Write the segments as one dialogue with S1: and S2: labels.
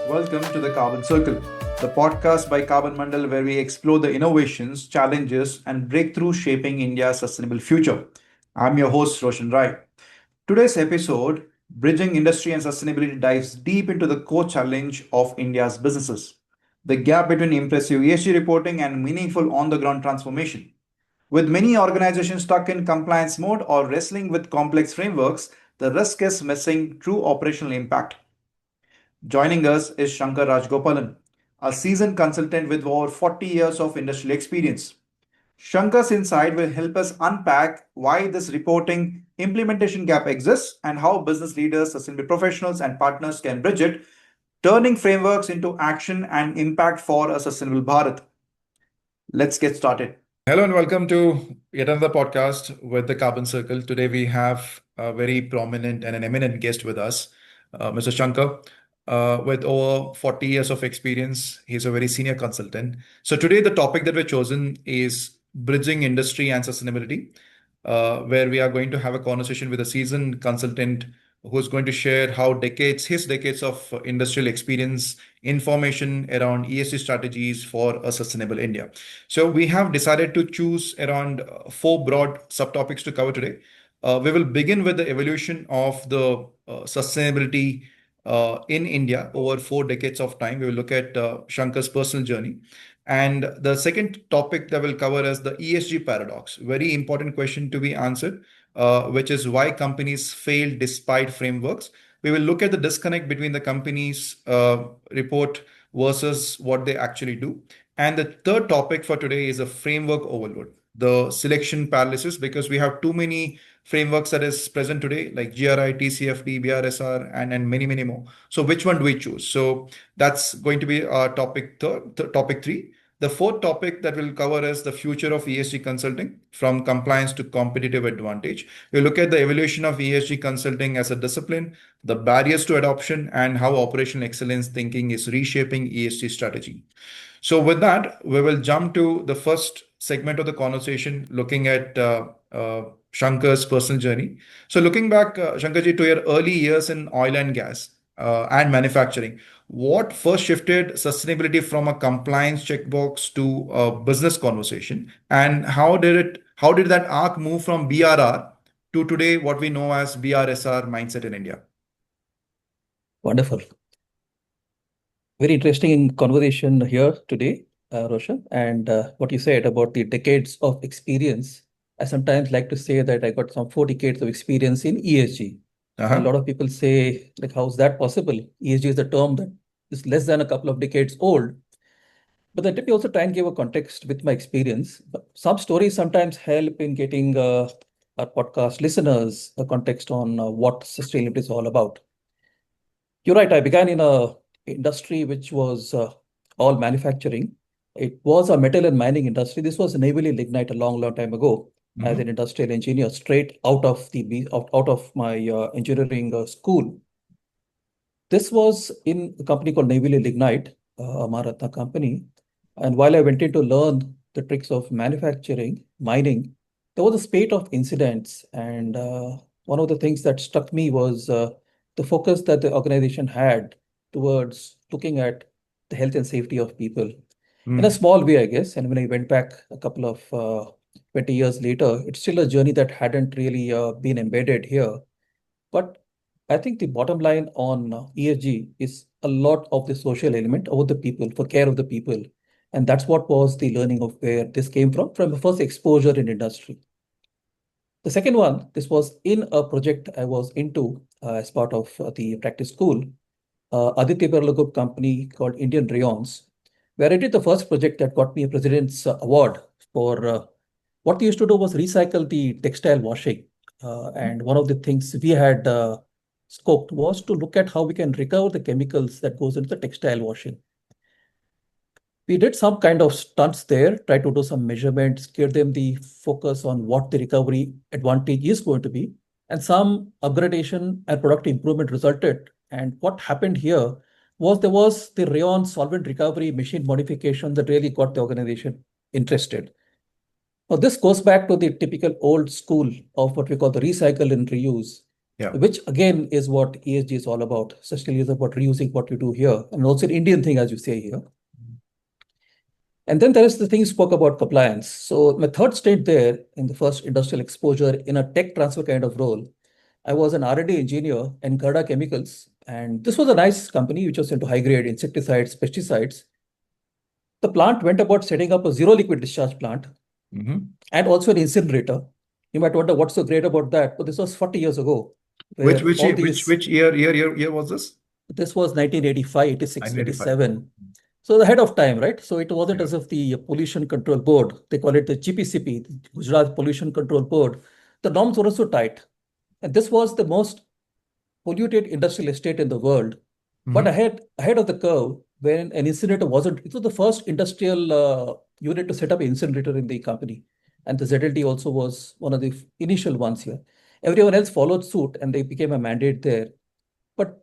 S1: Welcome to the Carbon Circle, the podcast by Carbon Mandal where we explore the innovations, challenges, and breakthroughs shaping India's sustainable future. I'm your host, Roshan Rai. Today's episode, Bridging Industry and Sustainability, dives deep into the core challenge of India's businesses, the gap between impressive ESG reporting and meaningful on the ground transformation. With many organizations stuck in compliance mode or wrestling with complex frameworks, the risk is missing true operational impact. Joining us is Shankar Rajagopalan, a seasoned consultant with over 40 years of industrial experience. Shankar's insight will help us unpack why this reporting implementation gap exists and how business leaders, sustainability professionals, and partners can bridge it, turning frameworks into action and impact for a sustainable Bharat. Let's get started. Hello and welcome to yet another podcast with the Carbon Circle. Today we have a very prominent and an eminent guest with us, Mr. Shankar. With over 40 years of experience, he's a very senior consultant. So today the topic that we've chosen is bridging industry and sustainability, where we are going to have a conversation with a seasoned consultant who's going to share how his decades of industrial experience, information around ESG strategies for a sustainable India. So we have decided to choose around four broad subtopics to cover today. We will begin with the evolution of the sustainability in India over 4 decades of time. We will look at Shankar's personal journey. And the second topic that we'll cover is the ESG paradox. Very important question to be answered, which is why companies fail despite frameworks. We will look at the disconnect between the companies' report versus what they actually do. And the third topic for today is a framework overload, the selection paralysis, because we have too many frameworks that is present today, like GRI, TCFD, BRSR, and many, many more. So which one do we choose? So that's going to be our topic three. The fourth topic that we'll cover is the future of ESG consulting from compliance to competitive advantage. We'll look at the evolution of ESG consulting as a discipline, the barriers to adoption, and how operational excellence thinking is reshaping ESG strategy. So with that, we will jump to the first segment of the conversation, looking at Shankar's personal journey. So looking back, Shankarji, to your early years in oil and gas and manufacturing, what first shifted sustainability from a compliance checkbox to a business conversation, and how did that arc move from BRR to today what we know as BRSR mindset in India?
S2: Wonderful. Very interesting conversation here today, Roshan. And what you said about the decades of experience, I sometimes like to say that I got some 4 decades of experience in ESG. A lot of people say, like, how's that possible? ESG is a term that is less than a couple of decades old. But let me also try and give a context with my experience. Some stories sometimes help in getting our podcast listeners a context on what sustainability is all about. You're right, I began in a industry which was all manufacturing. It was a metal and mining industry. This was navally lignite a long, long time ago as an industrial engineer, straight out of my engineering school. This was in a company called Navy Lignite, a Maratha company. And while I went in to learn the tricks of manufacturing, mining, there was a spate of incidents. And one of the things that struck me was the focus that the organization had towards looking at the health and safety of people in a small way, I guess. And when I went back a couple of 20 years later, it's still a journey that hadn't really been embedded here. But I think the bottom line on ESG is a lot of the social element of the people, for care of the people. And that's what was the learning of where this came from the first exposure in industry. The second one, this was in a project I was into as part of the practice school, Aditya Birla Group company called Indian Rayons, where I did the first project that got me a President's Award for what they used to do was recycle the textile washing. And one of the things we had scoped was to look at how we can recover the chemicals that goes into the textile washing. We did some kind of stunts there, try to do some measurements, give them the focus on what the recovery advantage is going to be, and some upgradation and product improvement resulted. And what happened here was there was the rayon solvent recovery machine modification that really got the organization interested. Now, this goes back to the typical old school of what we call the recycle and reuse.
S1: Yeah.
S2: which again is what ESG is all about. Sustainability is about reusing what you do here, and also an Indian thing, as you say here. And then there is the thing you spoke about compliance. So my third stint there in the first industrial exposure in a tech transfer kind of role, I was an R&D engineer in Garda Chemicals, and this was a nice company which was into high-grade insecticides, pesticides. The plant went about setting up a zero liquid discharge plant
S1: Hmm.
S2: and also an incinerator. You might wonder what's so great about that, but this was 40 years ago,
S1: Which
S2: where
S1: which
S2: all
S1: year- which
S2: these,
S1: which year was this?
S2: this was 1985, 86,
S1: 1985.
S2: 87. So ahead of time, right? So it wasn't
S1: Yeah.
S2: as if the Pollution Control Board, they call it the GPCP, the Gujarat Pollution Control Board, the norms were so tight. And this was the most polluted industrial estate in the world, but
S1: Hmm.
S2: ahead of the curve, when an incinerator wasn't, it was the first industrial unit to set up an incinerator in the company. And the ZLT also was one of the initial ones here. Everyone else followed suit and they became a mandate there. But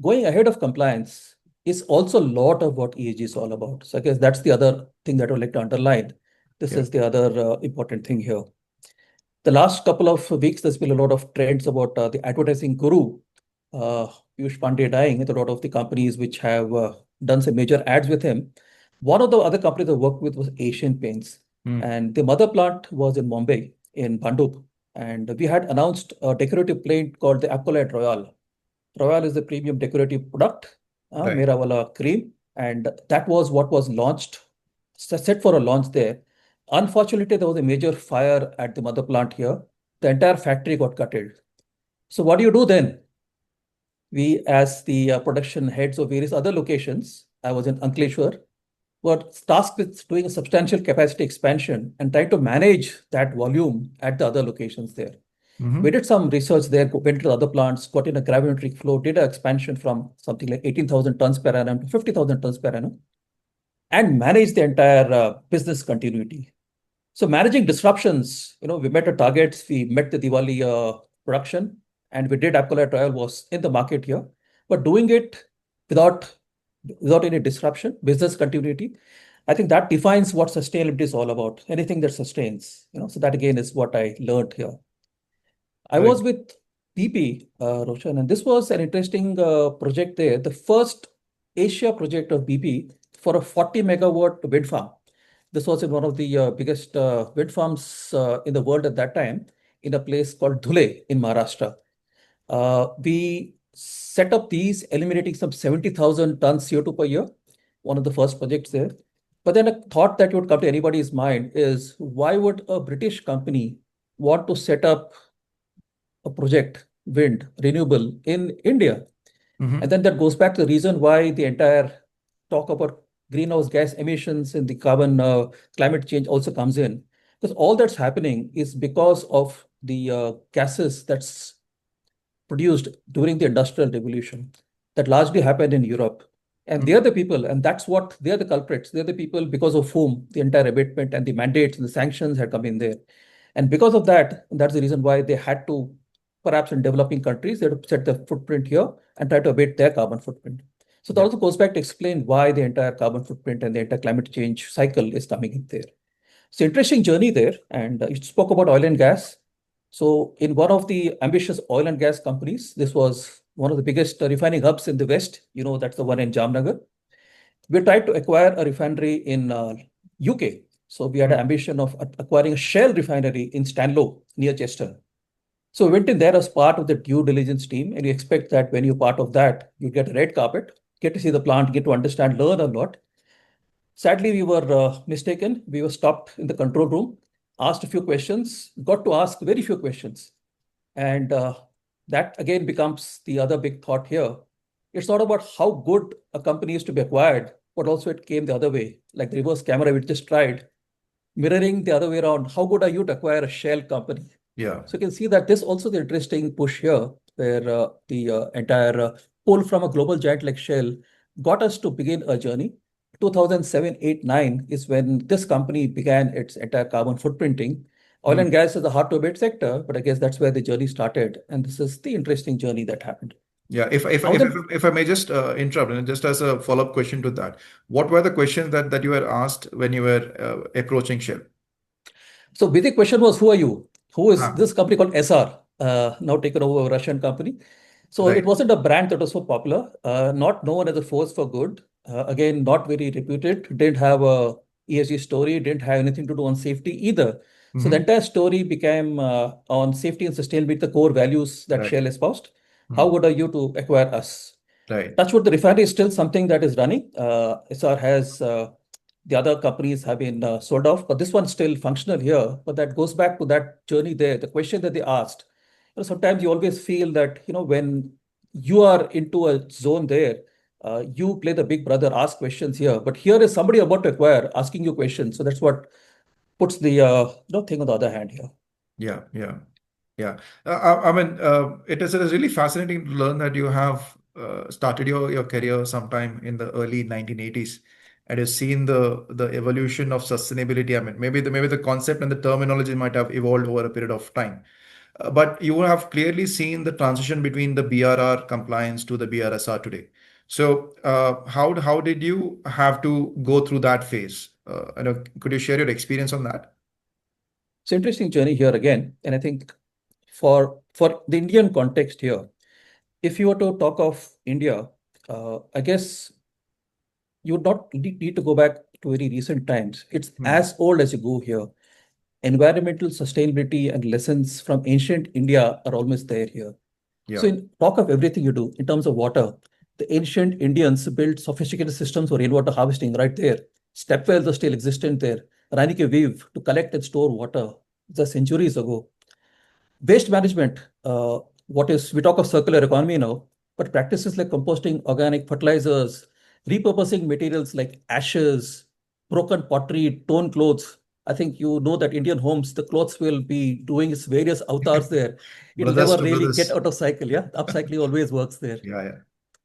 S2: going ahead of compliance is also a lot of what ESG is all about. So I guess that's the other thing that I would like to underline. This
S1: Yeah.
S2: is the other important thing here. The last couple of weeks, there's been a lot of trends about the advertising guru, uh, Piyush Pandey dying, with a lot of the companies which have done some major ads with him. One of the other companies I worked with was Asian Paints,
S1: Mm.
S2: and the mother plant was in Mumbai, in Bhandup. And we had announced a decorative paint called the Accolade Royal. Royal is the premium decorative product,
S1: Right.
S2: Mera Wala cream, and that was what was launched, set for a launch there. Unfortunately, there was a major fire at the mother plant here. The entire factory got gutted. So what do you do then? We, as the production heads of various other locations, I was in Ankleshwar, were tasked with doing a substantial capacity expansion and trying to manage that volume at the other locations there. We
S1: Hmm.
S2: did some research there, went to the other plants, got in a gravimetric flow, did an expansion from something like 18,000 tons per annum to 50,000 tons per annum, and managed the entire business continuity. So managing disruptions, we met our targets, we met the Diwali production, and we did Apcola trial was in the market here, but doing it without without any disruption, business continuity. I think that defines what sustainability is all about. Anything that sustains, So that again is what I learned here. I
S1: Very
S2: was
S1: good.
S2: with BP, Roshan, and this was an interesting project there. The first Asia project of BP for a 40 megawatt wind farm. This was in one of the biggest wind farms in the world at that time, in a place called Dhule in Maharashtra. We set up these, eliminating some 70,000 tons CO2 per year, one of the first projects there. But then a thought that would come to anybody's mind is, why would a British company want to set up a project, wind, renewable in India? And
S1: Hmm.
S2: then that goes back to the reason why the entire talk about greenhouse gas emissions and the carbon climate change also comes in. Because all that's happening is because of the gases that's produced during the Industrial Revolution that largely happened in Europe. And they're
S1: Hmm.
S2: the people, and that's what they're the culprits. They're the people because of whom the entire abatement and the mandates and the sanctions had come in there. And because of that, that's the reason why they had to, perhaps in developing countries, they had to set the footprint here and try to abate their carbon footprint. So that
S1: Yeah.
S2: also goes back to explain why the entire carbon footprint and the entire climate change cycle is coming in there. So interesting journey there. And you spoke about oil and gas. So in one of the ambitious oil and gas companies, this was one of the biggest refining hubs in the West. That's the one in Jamnagar. We tried to acquire a refinery in UK. So we had an
S1: Mm.
S2: ambition of acquiring a Shell refinery in Stanlow near Chester. So we went in there as part of the due diligence team, and you expect that when you're part of that, you get a red carpet, get to see the plant, get to understand, learn a lot. Sadly, we were mistaken. We were stopped in the control room, asked a few questions, got to ask very few questions. And that again becomes the other big thought here. It's not about how good a company is to be acquired, but also it came the other way, like the reverse camera we just tried, mirroring the other way around. How good are you to acquire a shell company?
S1: Yeah.
S2: So you can see that this also the interesting push here, where the entire pull from a global giant like Shell got us to begin a journey. 2007, 8, 9 is when this company began its entire carbon footprinting. Oil
S1: Mm.
S2: and gas is a hard to abate sector, but I guess that's where the journey started. And this is the interesting journey that happened.
S1: Yeah.
S2: Now then,
S1: If I may just interrupt, and just as a follow-up question to that, what were the questions that you were asked when you were approaching Shell?
S2: so basic question was, who are you? Who is
S1: Ah.
S2: this company called SR? now taken over a Russian company. So it
S1: Right.
S2: wasn't a brand that was so popular, not known as a force for good. Again, not very reputed, didn't have a ESG story, didn't have anything to do on safety either. So the
S1: Mm-hmm.
S2: entire story became on safety and sustainability, the core values that
S1: Right.
S2: Shell espoused. How
S1: Mm.
S2: good are you to acquire us?
S1: Right.
S2: Touchwood, the refinery is still something that is running. SR has the other companies have been sold off, but this one's still functional here. But that goes back to that journey there. The question that they asked. Sometimes you always feel that when you are into a zone there, you play the big brother, ask questions here. But here is somebody about to acquire asking you questions. So that's what puts the thing on the other hand here.
S1: Yeah. Yeah. Yeah. I mean, it is really fascinating to learn that you have started your career sometime in the early 1980s and you've seen the evolution of sustainability. I mean, maybe the concept and the terminology might have evolved over a period of time. But you have clearly seen the transition between the BRR compliance to the BRSR today. So, how did you have to go through that phase? Could you share your experience on that?
S2: It's an interesting journey here again, and I think for the Indian context here, if you were to talk of India, I guess you would not need to go back to very recent times. It's
S1: Hmm.
S2: as old as you go here. Environmental sustainability and lessons from ancient India are almost there here. So,
S1: Yeah.
S2: in talk of everything you do in terms of water, the ancient Indians built sophisticated systems for rainwater harvesting right there. Step wells are still existent there. Running a weave to collect and store water just centuries ago. Waste management, what is, we talk of circular economy now, but practices like composting organic fertilizers, repurposing materials like ashes, broken pottery, torn clothes. I think you know that Indian homes, the clothes will be doing its various avatars there. It'll
S1: Brothers
S2: never
S1: to
S2: really get
S1: brothers.
S2: out of cycle. Yeah, upcycling always works there.
S1: Yeah, yeah.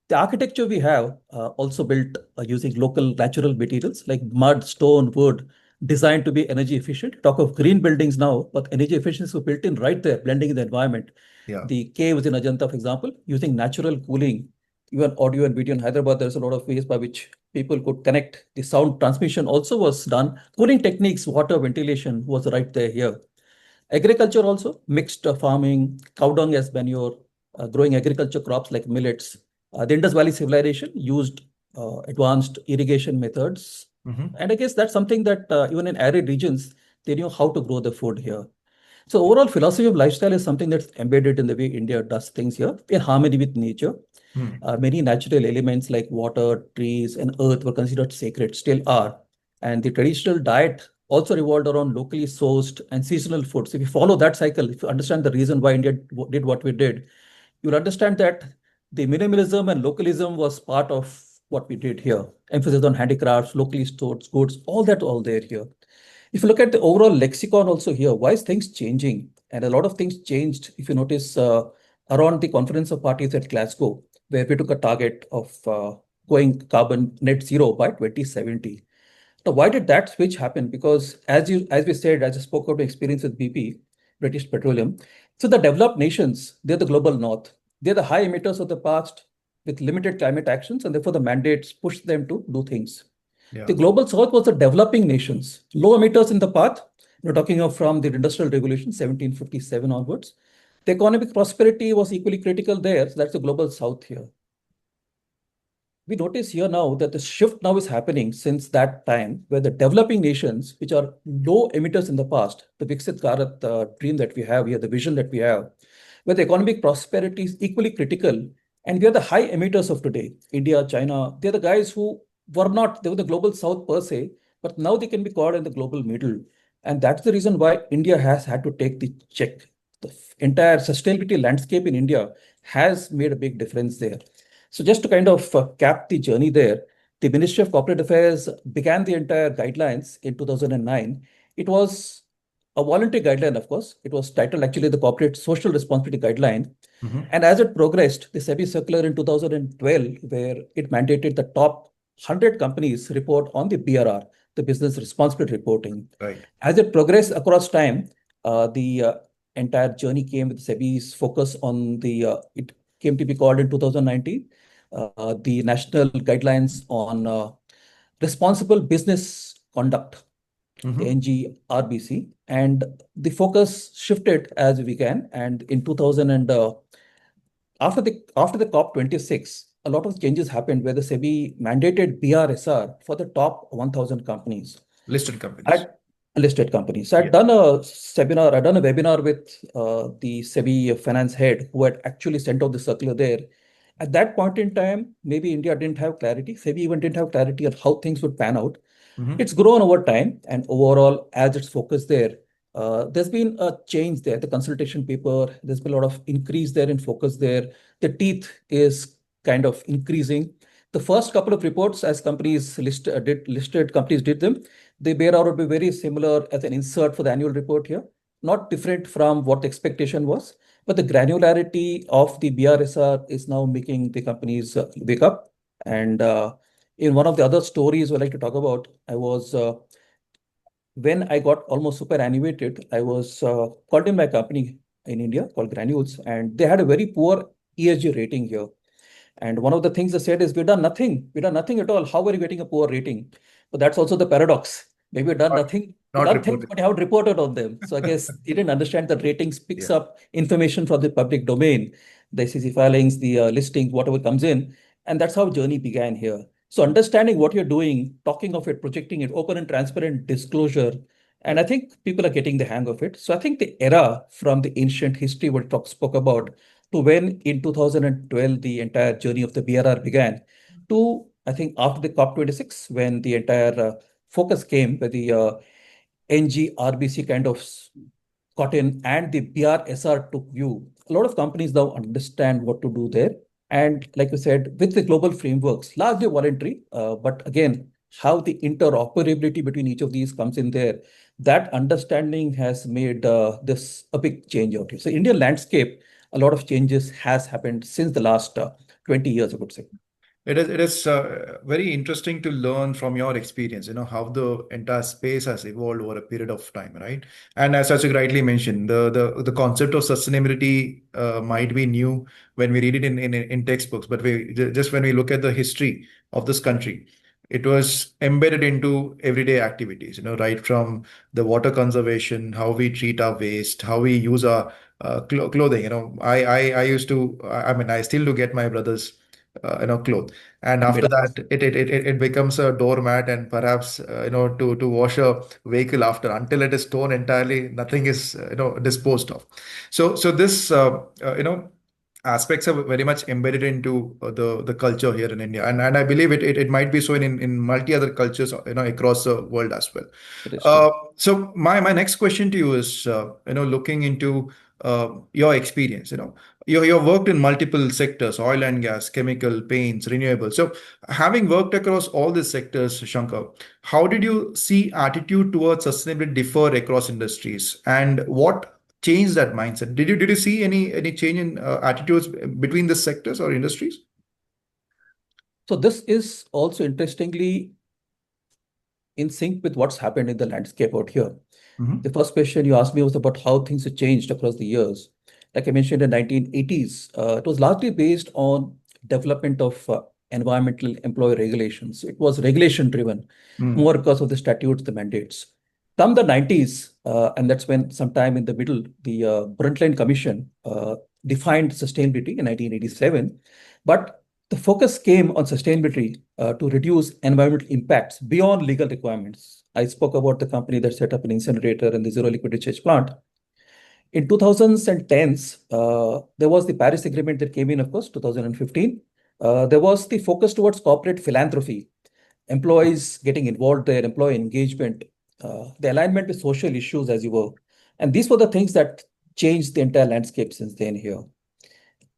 S2: The architecture we have also built using local natural materials like mud, stone, wood, designed to be energy efficient. Talk of green buildings now, but energy efficiency was built in right there, blending in the environment.
S1: Yeah.
S2: The caves in Ajanta, for example, using natural cooling. Even audio and video in Hyderabad, there's a lot of ways by which people could connect. The sound transmission also was done. Cooling techniques, water ventilation was right there here. Agriculture also, mixed farming, cow dung as manure, growing agriculture crops like millets. The Indus Valley civilization used advanced irrigation methods.
S1: Hmm.
S2: And I guess that's something that even in arid regions, they knew how to grow the food here. So overall philosophy of lifestyle is something that's embedded in the way India does things here in harmony with nature.
S1: Hmm.
S2: Many natural elements like water, trees, and earth were considered sacred, still are. And the traditional diet also revolved around locally sourced and seasonal foods. If you follow that cycle, if you understand the reason why India did what we did, you'll understand that the minimalism and localism was part of what we did here. Emphasis on handicrafts, locally stored goods, all that all there here. If you look at the overall lexicon also here, why is things changing? And a lot of things changed, if you notice, around the Conference of Parties at Glasgow, where we took a target of going carbon net zero by 2070. Now, why did that switch happen? Because as we said, as I spoke about my experience with BP, British Petroleum, so the developed nations, they're the global north. They're the high emitters of the past with limited climate actions, and therefore the mandates push them to do things. The
S1: Yeah.
S2: global south was the developing nations, low emitters in the path. You're talking of from the Industrial Revolution, 1757 onwards. The economic prosperity was equally critical there. So that's the global south here. We notice here now that the shift now is happening since that time, where the developing nations, which are low emitters in the past, the Viksit Bharat dream that we have here, the vision that we have, where the economic prosperity is equally critical. And we are the high emitters of today. India, China, they're the guys who were not, they were the global south per se, but now they can be called in the global middle. And that's the reason why India has had to take the check. The entire sustainability landscape in India has made a big difference there. So just to kind of cap the journey there, the Ministry of Corporate Affairs began the entire guidelines in 2009. It was a voluntary guideline, of course. It was titled actually the Corporate Social Responsibility Guideline.
S1: Hmm.
S2: And as it progressed, the SEBI circular in 2012, where it mandated the top 100 companies report on the BRR, the business responsibility reporting.
S1: Right.
S2: As it progressed across time, the entire journey came with SEBI's focus on it came to be called in 2019, the National Guidelines on Responsible Business Conduct. the
S1: Mm-hmm.
S2: NGRBC, and the focus shifted as we can. And in 2000 and after the COP26, a lot of changes happened where the SEBI mandated BRSR for the top 1,000 companies.
S1: Listed companies.
S2: I'd listed companies. So
S1: Yeah.
S2: I'd done a webinar with the SEBI finance head who had actually sent out the circular there. At that point in time, maybe India didn't have clarity. SEBI even didn't have clarity on how things would pan out.
S1: Mm-hmm.
S2: It's grown over time, and overall, as it's focused there, there's been a change there. The consultation paper, there's been a lot of increase there in focus there. The teeth is kind of increasing. The first couple of reports, as listed companies did them, they bear out to be very similar as an insert for the annual report here, not different from what the expectation was. But the granularity of the BRSR is now making the companies wake up. And in one of the other stories I like to talk about, I was when I got almost superannuated, I was called in my company in India called Granules, and they had a very poor ESG rating here. And one of the things they said is, we've done nothing. We've done nothing at all. How are you getting a poor rating? But that's also the paradox. Maybe we've done
S1: Not,
S2: nothing. We've
S1: not
S2: done things,
S1: reported.
S2: but you haven't reported on them. So I guess you didn't understand that ratings picks
S1: Yeah.
S2: up information from the public domain, the SEC filings, the listings, whatever comes in. And that's how journey began here. So understanding what you're doing, talking of it, projecting it, open and transparent disclosure. And
S1: Yeah.
S2: I think people are getting the hang of it. So I think the era from the ancient history we spoke about to when in 2012 the entire journey of the BRR began, to I think after the COP26 when the entire focus came where the NGRBC kind of got in and the BRSR took view. A lot of companies now understand what to do there. And like you said, with the global frameworks, largely voluntary, but again, how the interoperability between each of these comes in there, that understanding has made this a big change out here. So Indian landscape, a lot of changes has happened since the last 20 years, I would say.
S1: It is very interesting to learn from your experience, how the entire space has evolved over a period of time, right? And as you rightly mentioned, the concept of sustainability might be new when we read it in textbooks, but just when we look at the history of this country, it was embedded into everyday activities, right from the water conservation, how we treat our waste, how we use our clothing. I used to, I mean, I still do get my brother's cloth, and
S2: Made
S1: after
S2: up.
S1: that it becomes a doormat, and perhaps to wash a vehicle after, until it is torn entirely, nothing is disposed of. So this aspects are very much embedded into the culture here in India, and I believe it might be so in multi other cultures across the world as well.
S2: It is
S1: uh,
S2: true.
S1: so my next question to you is, looking into your experience. You've worked in multiple sectors: oil and gas, chemical, paints, renewables. So, having worked across all these sectors, Shankar, how did you see attitude towards sustainability differ across industries, and what changed that mindset? Did you see any change in attitudes between the sectors or industries?
S2: So this is also interestingly in sync with what's happened in the landscape out here. The
S1: Hmm.
S2: first question you asked me was about how things have changed across the years. Like I mentioned in 1980s, it was largely based on development of environmental employee regulations. It was regulation driven, more because of the statutes, the mandates. Come the 90s, and that's when sometime in the middle, the Brundtland Commission defined sustainability in 1987. But the focus came on sustainability to reduce environmental impacts beyond legal requirements. I spoke about the company that set up an incinerator and the zero liquid discharge plant. In 2010s, there was the Paris Agreement that came in, of course, 2015. There was the focus towards corporate philanthropy, employees getting involved there, employee engagement, the alignment with social issues as you were. And these were the things that changed the entire landscape since then here.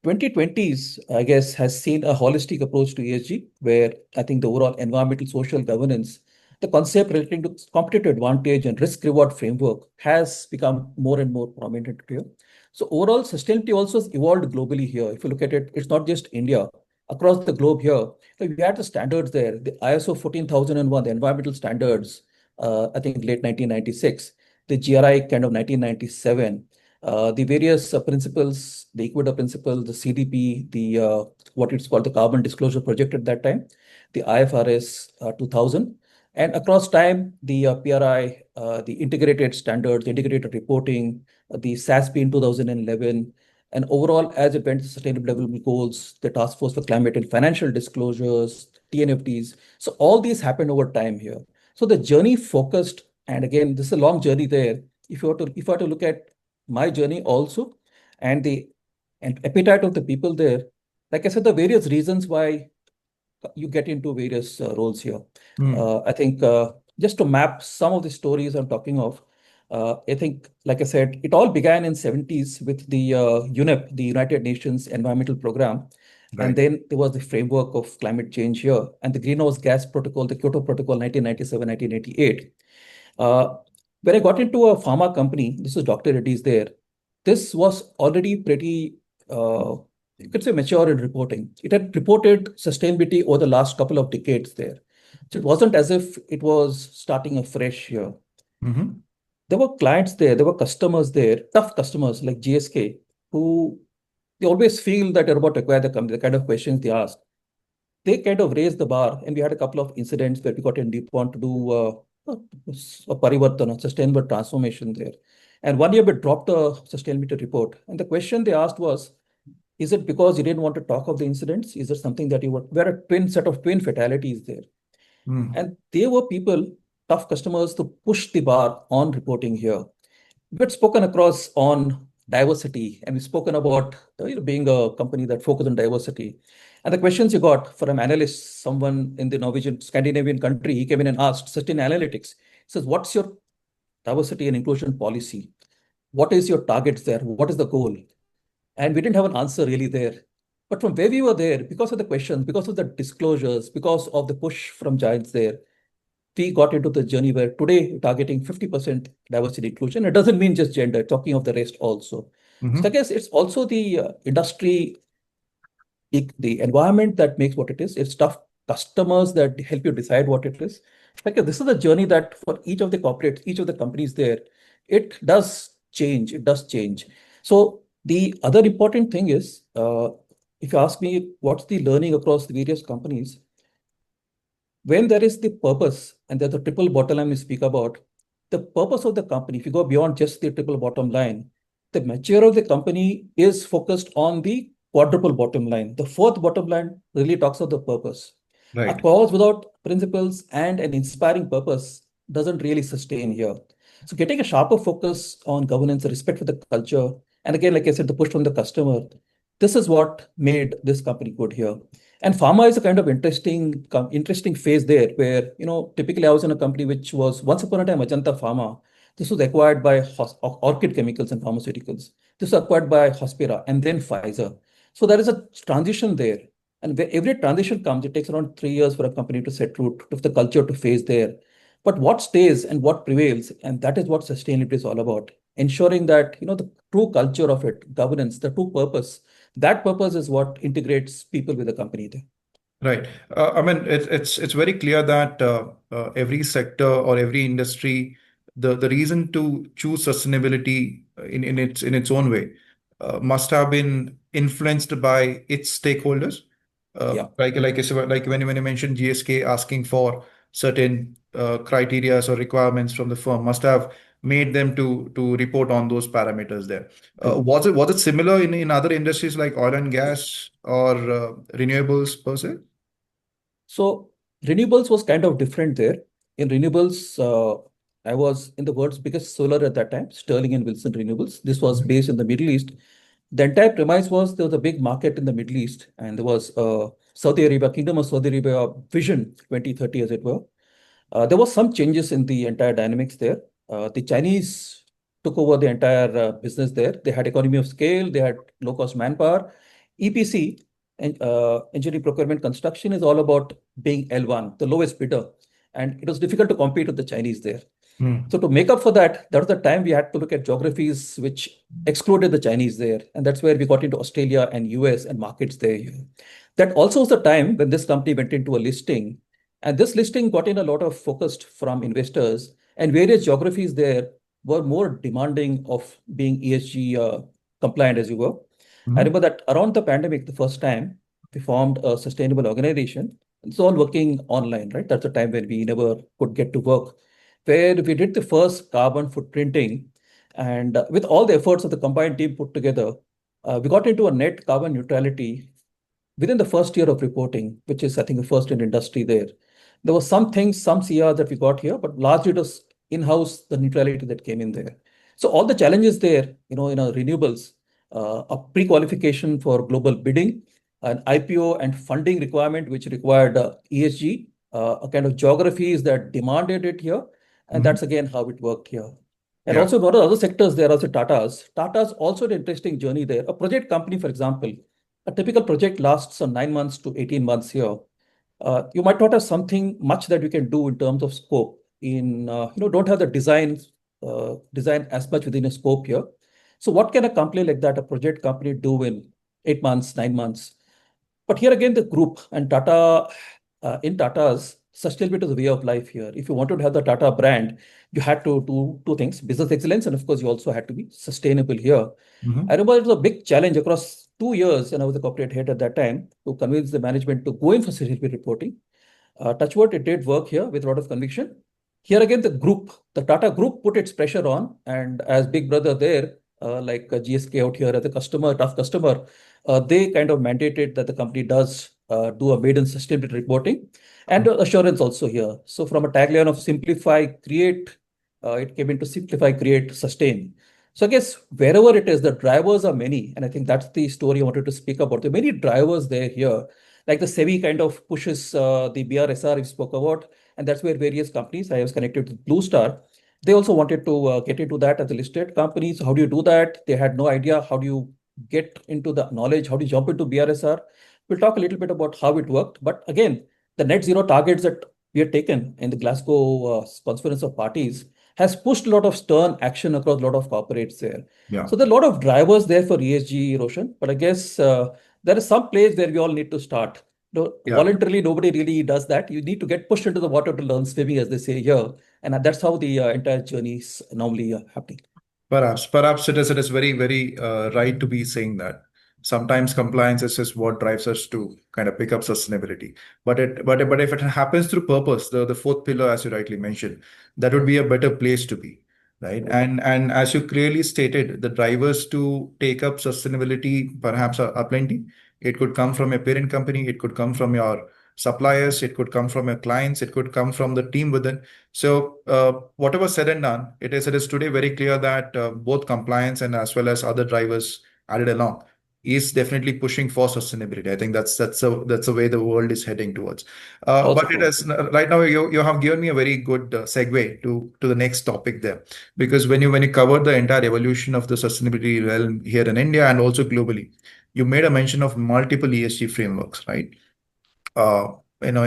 S2: 2020s, I guess, has seen a holistic approach to ESG, where I think the overall environmental social governance, the concept relating to competitive advantage and risk reward framework has become more and more prominent here. So overall, sustainability also has evolved globally here. If you look at it, it's not just India. Across the globe here, we had the standards there, the ISO 14001, the environmental standards, I think late 1996, the GRI kind of 1997, the various principles, the Equator Principle, the CDP, the what it's called the Carbon Disclosure Project at that time, the IFRS 2000. And across time, the PRI, the integrated standards, the integrated reporting, the SASB in 2011, and overall, as it went to sustainable development goals, the Task Force for Climate and Financial Disclosures, TNFDs. So all these happened over time here. So the journey focused, and again, this is a long journey there. If I were to look at my journey also, and the and appetite of the people there, like I said, the various reasons why you get into various roles here.
S1: Hmm.
S2: I think just to map some of the stories I'm talking of, I think, like I said, it all began in 70s with the UNEP, the United Nations Environmental Program. And
S1: Right.
S2: then there was the framework of climate change here and the Greenhouse Gas Protocol, the Kyoto Protocol 1997, 1998. Uh, when I got into a pharma company, this was Dr. Reddy's there. This was already pretty, you could say, mature in reporting. It had reported sustainability over the last couple of decades there. So it wasn't as if it was starting afresh here.
S1: Hmm.
S2: There were clients there were customers there, tough customers like GSK, who they always feel that you're about to acquire the company, the kind of questions they ask. They kind of raised the bar, and we had a couple of incidents where we got in deep on to do a parivartana, sustainable transformation there. And one year we dropped a sustainability report. And the question they asked was, is it because you didn't want to talk of the incidents? Is it something that you were, were a twin set of twin fatalities there?
S1: Hmm.
S2: And they were people, tough customers to push the bar on reporting here. We had spoken across on diversity, and we've spoken about being a company that focuses on diversity. And the questions you got from an analyst, someone in the Norwegian, Scandinavian country, he came in and asked, Sustain Analytics, he says, what's your diversity and inclusion policy? What is your targets there? What is the goal? And we didn't have an answer really there. But from where we were there, because of the questions, because of the disclosures, because of the push from giants there, we got into the journey where today we're targeting 50% diversity inclusion. It doesn't mean just gender, talking of the rest also. So I
S1: Hmm.
S2: guess it's also the industry, the environment that makes what it is. It's tough customers that help you decide what it is. Like this is the journey that for each of the corporates, each of the companies there, it does change. It does change. So the other important thing is, if you ask me what's the learning across the various companies, when there is the purpose and there's the triple bottom line we speak about, the purpose of the company, if you go beyond just the triple bottom line, the mature of the company is focused on the quadruple bottom line. The fourth bottom line really talks of the purpose. A
S1: Right.
S2: cause without principles and an inspiring purpose doesn't really sustain here. So getting a sharper focus on governance, respect for the culture, and again, like I said, the push from the customer, this is what made this company good here. And pharma is a kind of interesting phase there where, typically I was in a company which was once upon a time Ajanta Pharma. This was acquired by Orchid Chemicals and Pharmaceuticals. This was acquired by Hospira and then Pfizer. So there is a transition there. And where every transition comes, it takes around 3 years for a company to set root, for the culture to phase there. But what stays and what prevails, and that is what sustainability is all about. Ensuring that, the true culture of it, governance, the true purpose, that purpose is what integrates people with the company there.
S1: Right. I mean, it's very clear that every sector or every industry, the reason to choose sustainability in its own way must have been influenced by its stakeholders.
S2: Yeah.
S1: Like I said, like when you mentioned GSK asking for certain criteria or requirements from the firm, must have made them to report on those parameters there.
S2: True.
S1: Was it similar in other industries like oil and gas or renewables per se?
S2: So renewables was kind of different there. In renewables, I was in the world's biggest solar at that time, Sterling and Wilson Renewables. This was
S1: Mhm.
S2: based in the Middle East. The entire premise was there was a big market in the Middle East, and there was Saudi Arabia, Kingdom of Saudi Arabia Vision 2030, as it were. There was some changes in the entire dynamics there. The Chinese took over the entire business there. They had economy of scale, they had low cost manpower. EPC, engineering procurement construction, is all about being L1, the lowest bidder. And it was difficult to compete with the Chinese there.
S1: Hmm.
S2: So to make up for that, that was the time we had to look at geographies which excluded the Chinese there. And that's where we got into Australia and US and markets there. That also was the time when this company went into a listing. And this listing got in a lot of focus from investors, and various geographies there were more demanding of being ESG compliant as you were. I
S1: Mhm.
S2: remember that around the pandemic, the first time, we formed a sustainable organization. It's all working online, right? That's a time when we never could get to work, where we did the first carbon footprinting. And with all the efforts of the combined team put together, we got into a net carbon neutrality within the first year of reporting, which is, I think, the first in industry there. There were some things, some CR that we got here, but largely it was in-house, the neutrality that came in there. So all the challenges there, in our renewables, a pre-qualification for global bidding, an IPO and funding requirement, which required ESG, a kind of geographies that demanded it here. And
S1: Mhm.
S2: that's again how it worked here. And
S1: Yeah.
S2: also, a lot of other sectors, there are also Tata's. Tata's also an interesting journey there. A project company, for example, a typical project lasts 9 months to 18 months here. You might not have something much that you can do in terms of scope. Don't have the design as much within a scope here. So what can a company like that, a project company, do in 8 months, 9 months? But here again, the group and Tata, in Tata's, sustainability is a way of life here. If you wanted to have the Tata brand, you had to do two things: business excellence, and of course, you also had to be sustainable here. I
S1: Mhm.
S2: remember it was a big challenge across 2 years, and I was a corporate head at that time, to convince the management to go in for sustainability reporting. Touchwood, it did work here with a lot of conviction. Here again, the Tata Group put its pressure on, and as big brother there, like GSK out here as a customer, tough customer, they kind of mandated that the company does do a maiden sustainability reporting and assurance also here. So from a tagline of simplify, create, it came into simplify, create, sustain. So I guess wherever it is, the drivers are many, and I think that's the story I wanted to speak about. There are many drivers there here, like the SEBI kind of pushes the BRSR we spoke about, and that's where various companies, I was connected with Blue Star, they also wanted to get into that as a listed company. So how do you do that? They had no idea. How do you get into the knowledge? How do you jump into BRSR? We'll talk a little bit about how it worked. But again, the net zero targets that we had taken in the Glasgow Conference of Parties has pushed a lot of stern action across a lot of corporates there.
S1: Yeah.
S2: So there are a lot of drivers there for ESG, Roshan. But I guess there is some place where we all need to start. No,
S1: Yeah.
S2: voluntarily, nobody really does that. You need to get pushed into the water to learn swimming, as they say here, and that's how the entire journey is normally happening.
S1: Perhaps it is very, very right to be saying that. Sometimes compliance is just what drives us to kind of pick up sustainability. But if it happens through purpose, the fourth pillar, as you rightly mentioned, that would be a better place to be, right? And as you clearly stated, the drivers to take up sustainability perhaps are plenty. It could come from your parent company, it could come from your suppliers, it could come from your clients, it could come from the team within. So, whatever said and done, it is today very clear that both compliance and as well as other drivers added along is definitely pushing for sustainability. I think that's the way the world is heading towards.
S2: Also
S1: But it
S2: true.
S1: is right now you have given me a very good segue to the next topic there, because when you cover the entire evolution of the sustainability realm here in India and also globally, you made a mention of multiple ESG frameworks, right? uh,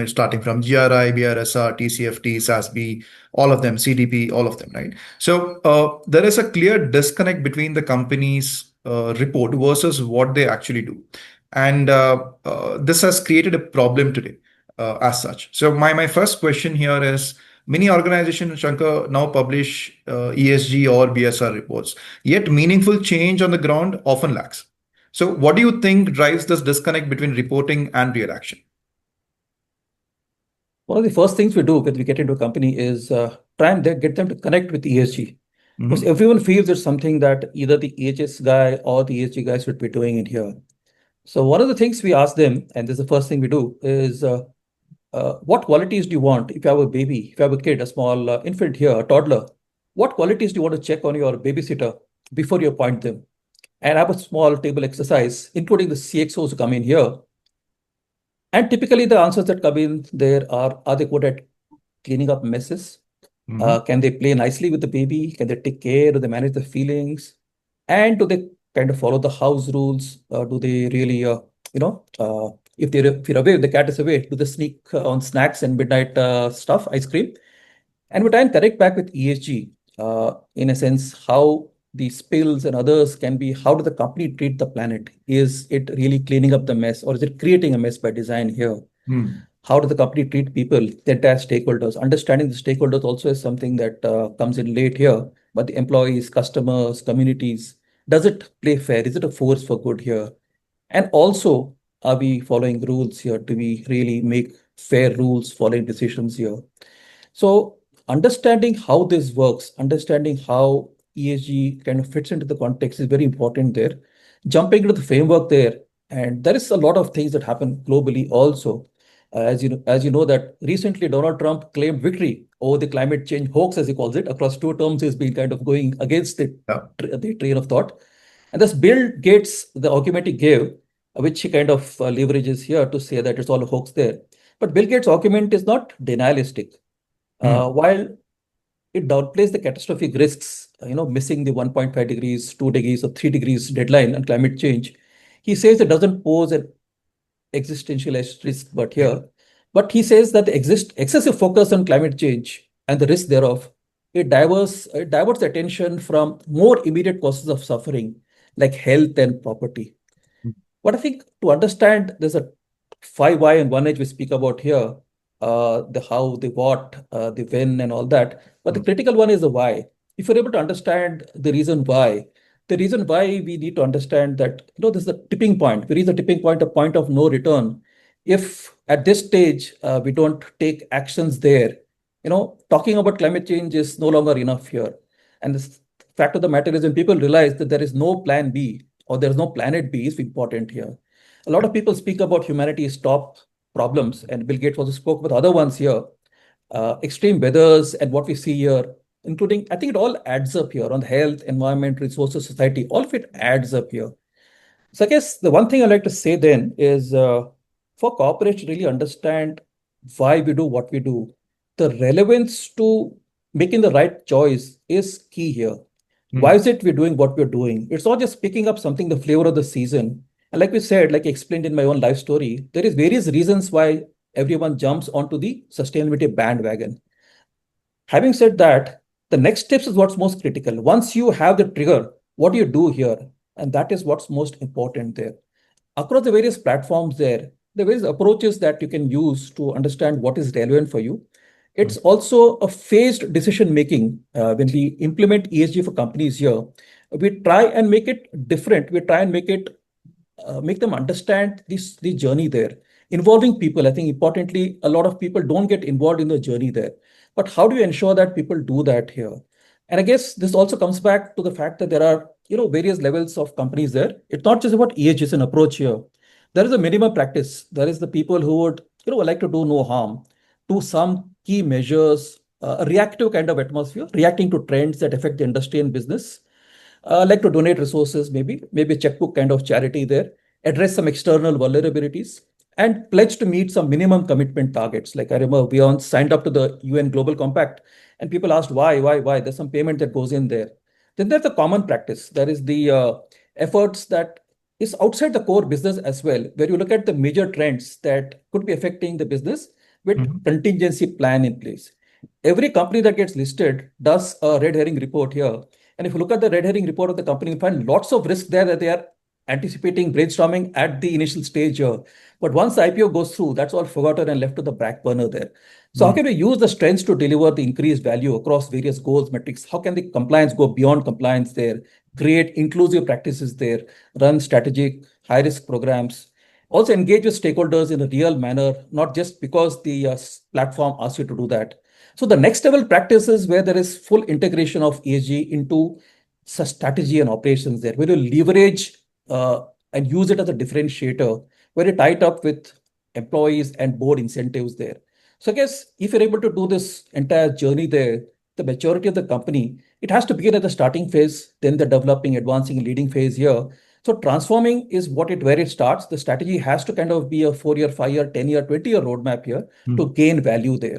S1: starting from GRI, BRSR, TCFT, SASB, all of them, CDP, all of them, right? So there is a clear disconnect between the company's report versus what they actually do. And this has created a problem today as such. So my first question here is, many organizations, Shankar, now publish ESG or BSR reports, yet meaningful change on the ground often lacks. So what do you think drives this disconnect between reporting and real action?
S2: One of the first things we do when we get into a company is try and get them to connect with ESG. Because
S1: Mhm.
S2: everyone feels it's something that either the EHS guy or the ESG guy should be doing it here. So one of the things we ask them, and this is the first thing we do, is what qualities do you want if you have a baby, if you have a kid, a small infant here, a toddler? What qualities do you want to check on your babysitter before you appoint them? And have a small table exercise, including the CXOs who come in here. And typically, the answers that come in there are they good at cleaning up messes?
S1: Mhm.
S2: Can they play nicely with the baby? Can they take care? Do they manage the feelings? And do they kind of follow the house rules? Do they really, if you're away, if the cat is away, do they sneak on snacks and midnight stuff, ice cream? And we try and connect back with ESG, in a sense, how the spills and others can be, how does the company treat the planet? Is it really cleaning up the mess, or is it creating a mess by design here?
S1: Hmm.
S2: How does the company treat people, the entire stakeholders? Understanding the stakeholders also is something that comes in late here, but the employees, customers, communities, does it play fair? Is it a force for good here? And also, are we following rules here? Do we really make fair rules, following decisions here. So understanding how this works, understanding how ESG kind of fits into the context is very important there. Jumping into the framework there, and there is a lot of things that happen globally also. As you know that recently Donald Trump claimed victory over the climate change hoax, as he calls it, across two terms. He's been kind of going against
S1: Yeah.
S2: the train of thought. And this Bill Gates, the argument he gave, which he kind of leverages here to say that it's all a hoax there. But Bill Gates' argument is not denialistic.
S1: Hmm.
S2: While it downplays the catastrophic risks, missing the 1.5 degrees, 2 degrees, or 3 degrees deadline on climate change, he says it doesn't pose an existentialist risk,
S1: Okay.
S2: but he says that the excessive focus on climate change and the risk thereof, it diverts attention from more immediate causes of suffering, like health and property. But I think to understand, there's a five why and one age we speak about here, the how, the what, the when, and all that. But the
S1: Hmm.
S2: critical one is the why. If you're able to understand the reason why we need to understand that, this is a tipping point. We reach the tipping point, a point of no return. If at this stage we don't take actions there, talking about climate change is no longer enough here. And the fact of the matter is, when people realize that there is no plan B, or there's no planet B is important here. A lot of people speak about humanity's top problems, and Bill Gates also spoke about other ones here, extreme weathers and what we see here, including, I think it all adds up here on health, environment, resources, society, all of it adds up here. So I guess the one thing I like to say then is for corporates to really understand why we do what we do, the relevance to making the right choice is key here. Why
S1: Hmm.
S2: is it we're doing what we're doing? It's not just picking up something, the flavor of the season. And like we said, like I explained in my own life story, there is various reasons why everyone jumps onto the sustainability bandwagon. Having said that, the next steps is what's most critical. Once you have the trigger, what do you do here? And that is what's most important there. Across the various platforms there are various approaches that you can use to understand what is relevant for you.
S1: Hmm.
S2: It's also a phased decision making. When we implement ESG for companies here, we try and make it different. We try and make them understand this the journey there, involving people. I think importantly, a lot of people don't get involved in the journey there. But how do you ensure that people do that here? And I guess this also comes back to the fact that there are various levels of companies there. It's not just about EH, it's an approach here. There is a minimum practice. There is the people who would like to do no harm, do some key measures, a reactive kind of atmosphere, reacting to trends that affect the industry and business, like to donate resources, maybe a checkbook kind of charity there, address some external vulnerabilities, and pledge to meet some minimum commitment targets. Like I remember we once signed up to the UN Global Compact, and people asked why. There's some payment that goes in there. Then there's the common practice. There is the efforts that is outside the core business as well, where you look at the major trends that could be affecting the business with
S1: Hmm.
S2: contingency plan in place. Every company that gets listed does a red herring report here, and if you look at the red herring report of the company, you find lots of risk there that they are anticipating, brainstorming at the initial stage here. But once the IPO goes through, that's all forgotten and left to the back burner there. So how
S1: Hmm.
S2: can we use the strengths to deliver the increased value across various goals, metrics? How can the compliance go beyond compliance there? Create inclusive practices there, run strategic high risk programs, also engage with stakeholders in a real manner, not just because the platform asks you to do that. So the next level practice is where there is full integration of ESG into strategy and operations there, where you leverage and use it as a differentiator, where you tie it up with employees and board incentives there. So I guess if you're able to do this entire journey there, the maturity of the company, it has to begin at the starting phase, then the developing, advancing, leading phase here. So transforming is where it starts. The strategy has to kind of be a 4-year, 5-year, 10-year, 20-year roadmap here
S1: Hmm.
S2: to gain value there.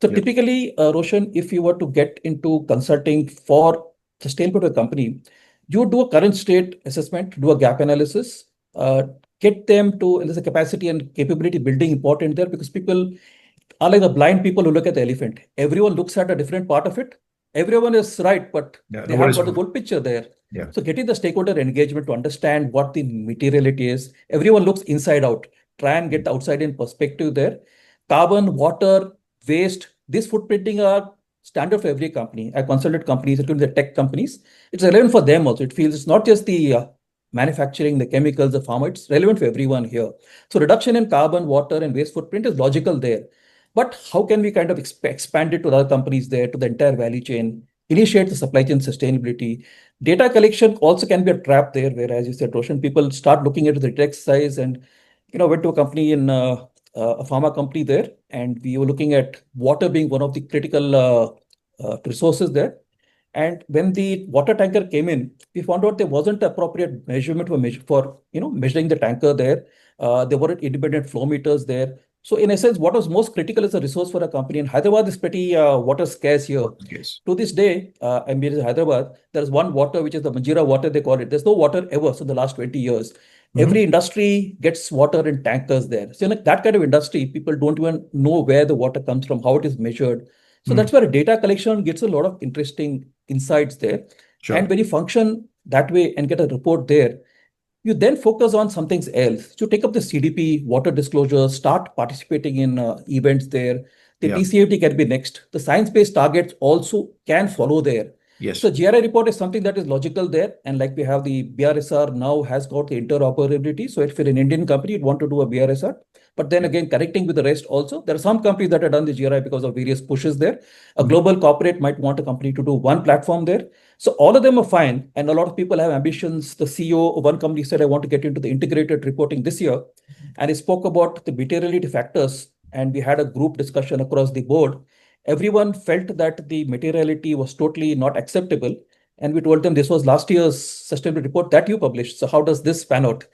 S2: So
S1: Yeah.
S2: typically, Roshan, if you were to get into consulting for sustainable company, you would do a current state assessment, do a gap analysis, uh, get them to, and there's a capacity and capability building important there, because people are like the blind people who look at the elephant. Everyone looks at a different part of it. Everyone is right, but
S1: Yeah.
S2: they haven't
S1: Nobody's
S2: got the
S1: good.
S2: whole picture there.
S1: Yeah.
S2: So getting the stakeholder engagement to understand what the materiality is. Everyone looks inside out. Try and get the outside in perspective there. Carbon, water, waste, this footprinting are standard for every company. I consulted companies, including the tech companies. It's relevant for them also. It feels it's not just the manufacturing, the chemicals, the pharma, it's relevant for everyone here. So reduction in carbon, water, and waste footprint is logical there. But how can we kind of expand it to other companies there, to the entire value chain, initiate the supply chain sustainability? Data collection also can be a trap there, where, as you said, Roshan, people start looking at the tech size and, went to a company in a pharma company there, and we were looking at water being one of the critical resources there. And when the water tanker came in, we found out there wasn't appropriate measurement for measuring the tanker there. There weren't independent flow meters there. So in essence, what was most critical as a resource for a company, and Hyderabad is pretty water scarce here.
S1: Yes.
S2: To this day, I'm based in Hyderabad, there is one water, which is the Manjira water, they call it. There's no water ever so the last 20 years. Every
S1: Mhm.
S2: industry gets water in tankers there. So in that kind of industry, people don't even know where the water comes from, how it is measured. So that's
S1: Mm.
S2: where data collection gets a lot of interesting insights there. And
S1: Sure.
S2: when you function that way and get a report there, you then focus on something else. So take up the CDP, water disclosure, start participating in events there. The
S1: Yeah.
S2: TCFD can be next. The science-based targets also can follow there.
S1: Yes.
S2: So GRI report is something that is logical there. And like we have the BRSR now has got the interoperability. So if you're an Indian company, you'd want to do a BRSR. But then
S1: Yeah.
S2: again, connecting with the rest also, there are some companies that have done the GRI because of various pushes there. A
S1: Mhm.
S2: global corporate might want a company to do one platform there. So all of them are fine. And a lot of people have ambitions. The CEO of one company said, I want to get into the integrated reporting this year. And he spoke about the materiality factors. And we had a group discussion across the board. Everyone felt that the materiality was totally not acceptable. And we told them this was last year's sustainability report that you published. So how does this pan out?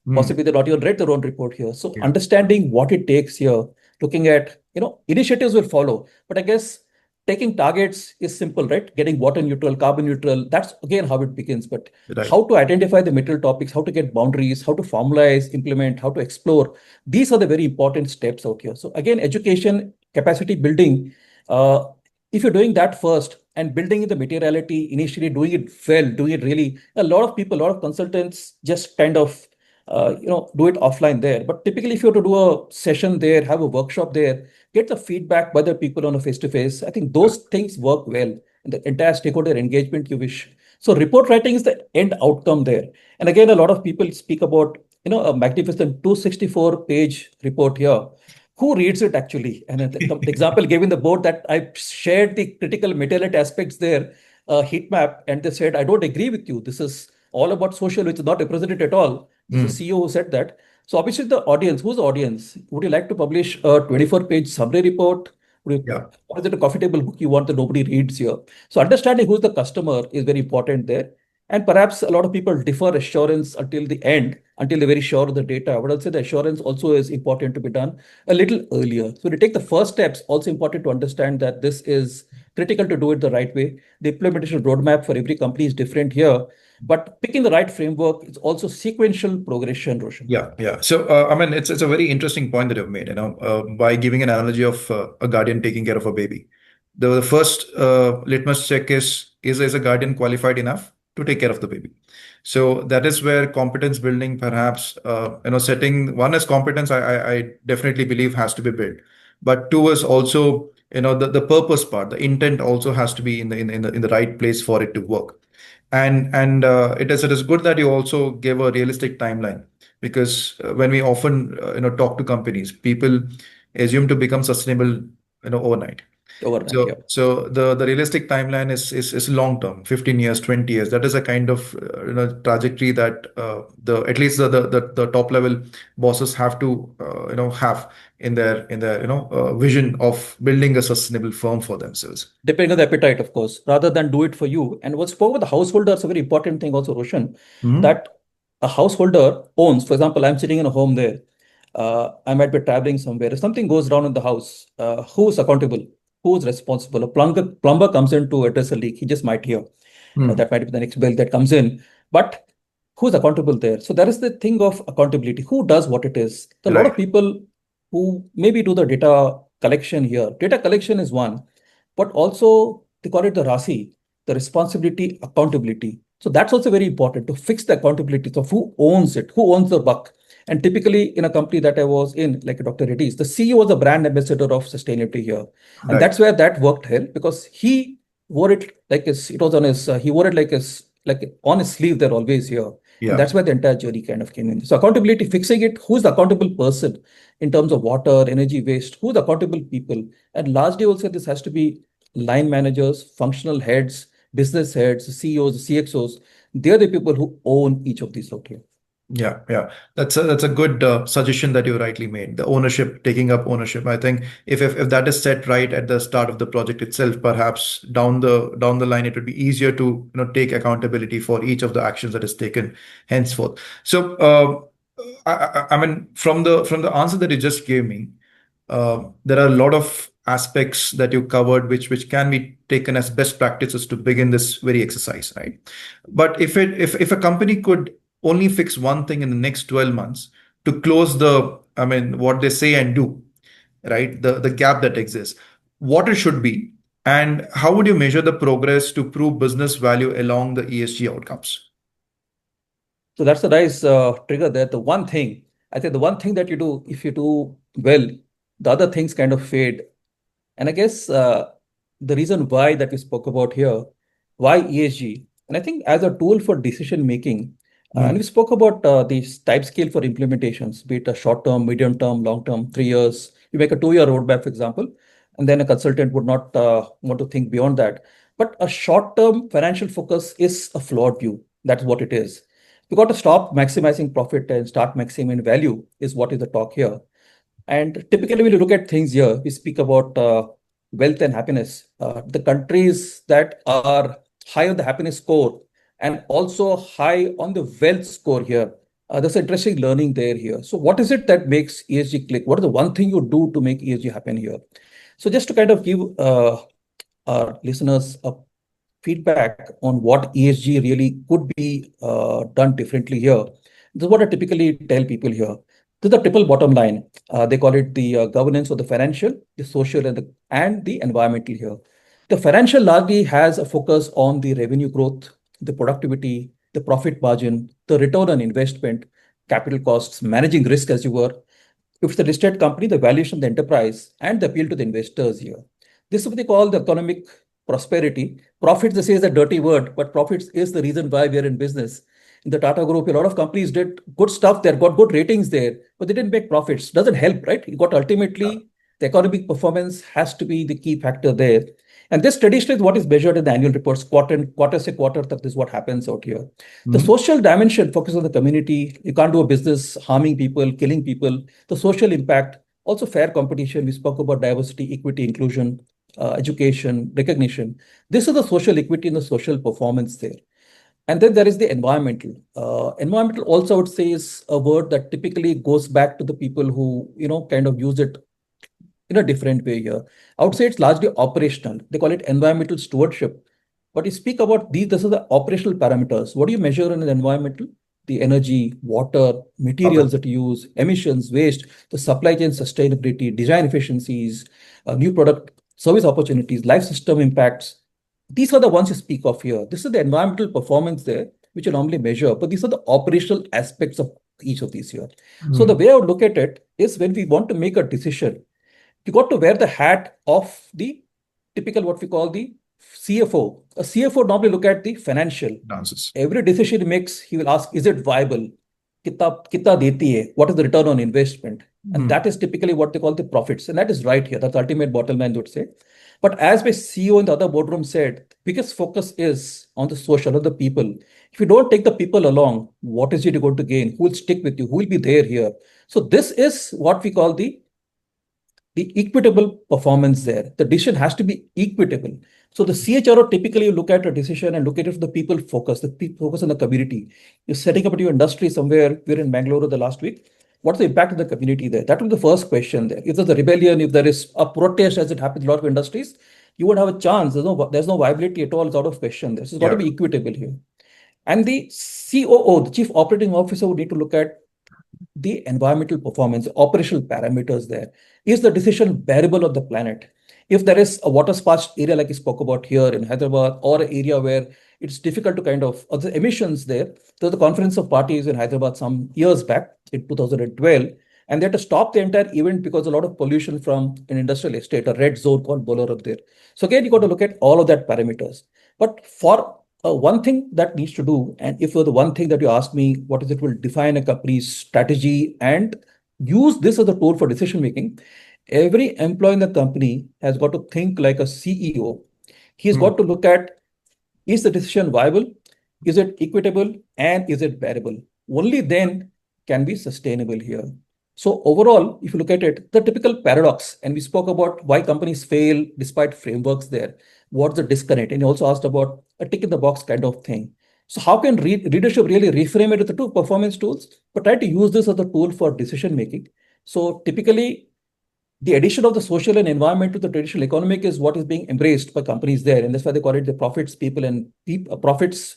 S1: Mm.
S2: Possibly they not even read their own report here. So
S1: Yeah.
S2: understanding what it takes here, looking at, initiatives will follow. But I guess taking targets is simple, right? Getting water neutral, carbon neutral, that's again how it begins. But
S1: Right.
S2: how to identify the material topics, how to get boundaries, how to formalize, implement, how to explore, these are the very important steps out here. So again, education, capacity building, uh, if you're doing that first and building in the materiality, initially doing it well, doing it really, a lot of people, a lot of consultants just kind of do it offline there. But typically, if you have to do a session there, have a workshop there, get the feedback by the people on a face-to-face, I think
S1: Yeah.
S2: those things work well in the entire stakeholder engagement you wish. So report writing is the end outcome there. And again, a lot of people speak about, a magnificent 264-page report here. Who reads it actually? And the example given the board that I shared the critical materiality aspects there, heat map, and they said, I don't agree with you. This is all about social, which is not represented at all. This is
S1: Mm.
S2: CEO who said that. So obviously the audience, who's the audience? Would you like to publish a 24-page summary report?
S1: Yeah.
S2: Or is it a coffee table book you want that nobody reads here? So understanding who's the customer is very important there. And perhaps a lot of people defer assurance until the end, until they're very sure of the data. But I'll say the assurance also is important to be done a little earlier. So to take the first steps, also important to understand that this is critical to do it the right way. The implementation roadmap for every company is different here. But picking the right framework is also sequential progression, Roshan.
S1: Yeah, yeah. So, I mean, it's a very interesting point that you've made, by giving an analogy of a guardian taking care of a baby. The first litmus check is a guardian qualified enough to take care of the baby? So that is where competence building, perhaps, setting one as competence, I definitely believe has to be built. But two is also, the purpose part, the intent also has to be in the right place for it to work. And it is good that you also gave a realistic timeline, because when we often talk to companies, people assume to become sustainable overnight.
S2: Overnight, yeah.
S1: So the realistic timeline is long term, 15 years, 20 years. That is a kind of trajectory that the at least the top level bosses have to have in their vision of building a sustainable firm for themselves.
S2: Depending on the appetite, of course, rather than do it for you. And what's spoke with the householder is a very important thing also, Roshan,
S1: Hmm.
S2: that a householder owns, for example, I'm sitting in a home there. I might be traveling somewhere. If something goes down in the house, who's accountable? Who's responsible? A plumber comes in to address a leak. He just might hear.
S1: Hmm.
S2: That might be the next bill that comes in. But who's accountable there? So there is the thing of accountability. Who does what it is? There are a lot
S1: Right.
S2: of people who maybe do the data collection here. Data collection is one, but also they call it the RASI, the responsibility, accountability. So that's also very important to fix the accountability of who owns it, who owns the buck. And typically in a company that I was in, like Dr. Reddy's, the CEO was the brand ambassador of sustainability here. And
S1: Right.
S2: that's where that worked well because he wore it like his, it was on his, he wore it like his, like on his sleeve there always here. And
S1: Yeah.
S2: that's where the entire journey kind of came in. So accountability, fixing it, who's the accountable person in terms of water, energy waste, who the accountable people? And largely also this has to be line managers, functional heads, business heads, CEOs, CXOs. They're the people who own each of these out here.
S1: Yeah, yeah, that's a good suggestion that you rightly made. The ownership, taking up ownership. I think if that is set right at the start of the project itself, perhaps down the line, it would be easier to take accountability for each of the actions that is taken henceforth. So, I mean, from the answer that you just gave me, there are a lot of aspects that you covered which can be taken as best practices to begin this very exercise, right? But if a company could only fix one thing in the next 12 months to close the, I mean, what they say and do, right? The gap that exists, what it should be, and how would you measure the progress to prove business value along the ESG outcomes?
S2: So that's a nice trigger there. The one thing, I think the one thing that you do, if you do well, the other things kind of fade. And I guess the reason why that we spoke about here, why ESG, and I think as a tool for decision making, and we
S1: Mm,
S2: spoke about the type scale for implementations, be it a short term, medium term, long term, 3 years. You make a 2 year roadmap, for example, and then a consultant would not want to think beyond that. But a short term financial focus is a flawed view. That's what it is. You got to stop maximizing profit and start maximizing value, is what is the talk here. And typically, when you look at things here, we speak about wealth and happiness. The countries that are high on the happiness score and also high on the wealth score here, there's interesting learning there here. So, what is it that makes ESG click? What is the one thing you do to make ESG happen here? So, just to kind of give our listeners a feedback on what ESG really could be done differently here. This is what I typically tell people here. This is the triple bottom line. They call it the governance of the financial, the social, and the environmental here. The financial largely has a focus on the revenue growth, the productivity, the profit margin, the return on investment, capital costs, managing risk as you were. If it's a listed company, the valuation of the enterprise and the appeal to the investors here. This is what they call the economic prosperity. Profits, they say, is a dirty word, but profits is the reason why we are in business. In the Tata Group, a lot of companies did good stuff there, got good ratings there, but they didn't make profits. Doesn't help, right? You got ultimately the economic performance has to be the key factor there. And this traditionally is what is measured in the annual reports, quarter say quarter, that is what happens out here. The
S1: mm,
S2: social dimension focuses on the community. You can't do a business harming people, killing people. The social impact, also fair competition. We spoke about diversity, equity, inclusion, education, recognition. This is the social equity and the social performance there. And then there is the environmental. Environmental also, I would say, is a word that typically goes back to the people who, kind of use it in a different way here. I would say it's largely operational. They call it environmental stewardship. But you speak about these, this are the operational parameters. What do you measure in an environmental? The energy, water, materials that you use, emissions, waste, the supply chain sustainability, design efficiencies, new product service opportunities, life system impacts. These are the ones you speak of here. This is the environmental performance there, which you normally measure, but these are the operational aspects of each of these here. So the
S1: mm.
S2: way I would look at it is when we want to make a decision, you got to wear the hat of the typical what we call the CFO. A CFO normally look at the financial.
S1: Dances.
S2: Every decision he makes, he will ask, is it viable? कितना देती है? What is the return on investment? And
S1: Mm,
S2: that is typically what they call the profits. And that is right here. That's the ultimate bottom line, would say. But as my CEO in the other boardroom said, biggest focus is on the social, of the people. If you don't take the people along, what is it going to gain? Who will stick with you? Who will be there here? So this is what we call the equitable performance there. The decision has to be equitable. So the CHRO typically look at a decision and look at it from the people focus, the people focus on the community. You're setting up a new industry somewhere. We're in Bangalore the last week. What's the impact of the community there? That will be the first question there. If there's a rebellion, if there is a protest, as it happens in a lot of industries, you won't have a chance. There's no viability at all. It's out of question there. So it's got to
S1: yeah.
S2: be equitable here. And the COO, the Chief Operating Officer, would need to look at the environmental performance, operational parameters there. Is the decision bearable on the planet? If there is a water sparse area like you spoke about here in Hyderabad, or an area where it's difficult to kind of, or the emissions there, there's a conference of parties in Hyderabad some years back in 2012, and they had to stop the entire event because a lot of pollution from an industrial estate, a red zone called Bolor up there. So again, you got to look at all of that parameters. But for One thing that needs to do, and if you're the one thing that you ask me, what is it will define a company's strategy and use this as a tool for decision making, every employee in the company has got to think like a CEO. He's
S1: Hmm.
S2: got to look at, is the decision viable? Is it equitable? And is it bearable? Only then can be sustainable here. So overall, if you look at it, the typical paradox, and we spoke about why companies fail despite frameworks there. What's the disconnect? And you also asked about a tick in the box kind of thing. So how can leadership really reframe it with the two performance tools, but try to use this as a tool for decision making? So typically, the addition of the social and environment to the traditional economic is what is being embraced by companies there, and that's why they call it the profits, people, and profits,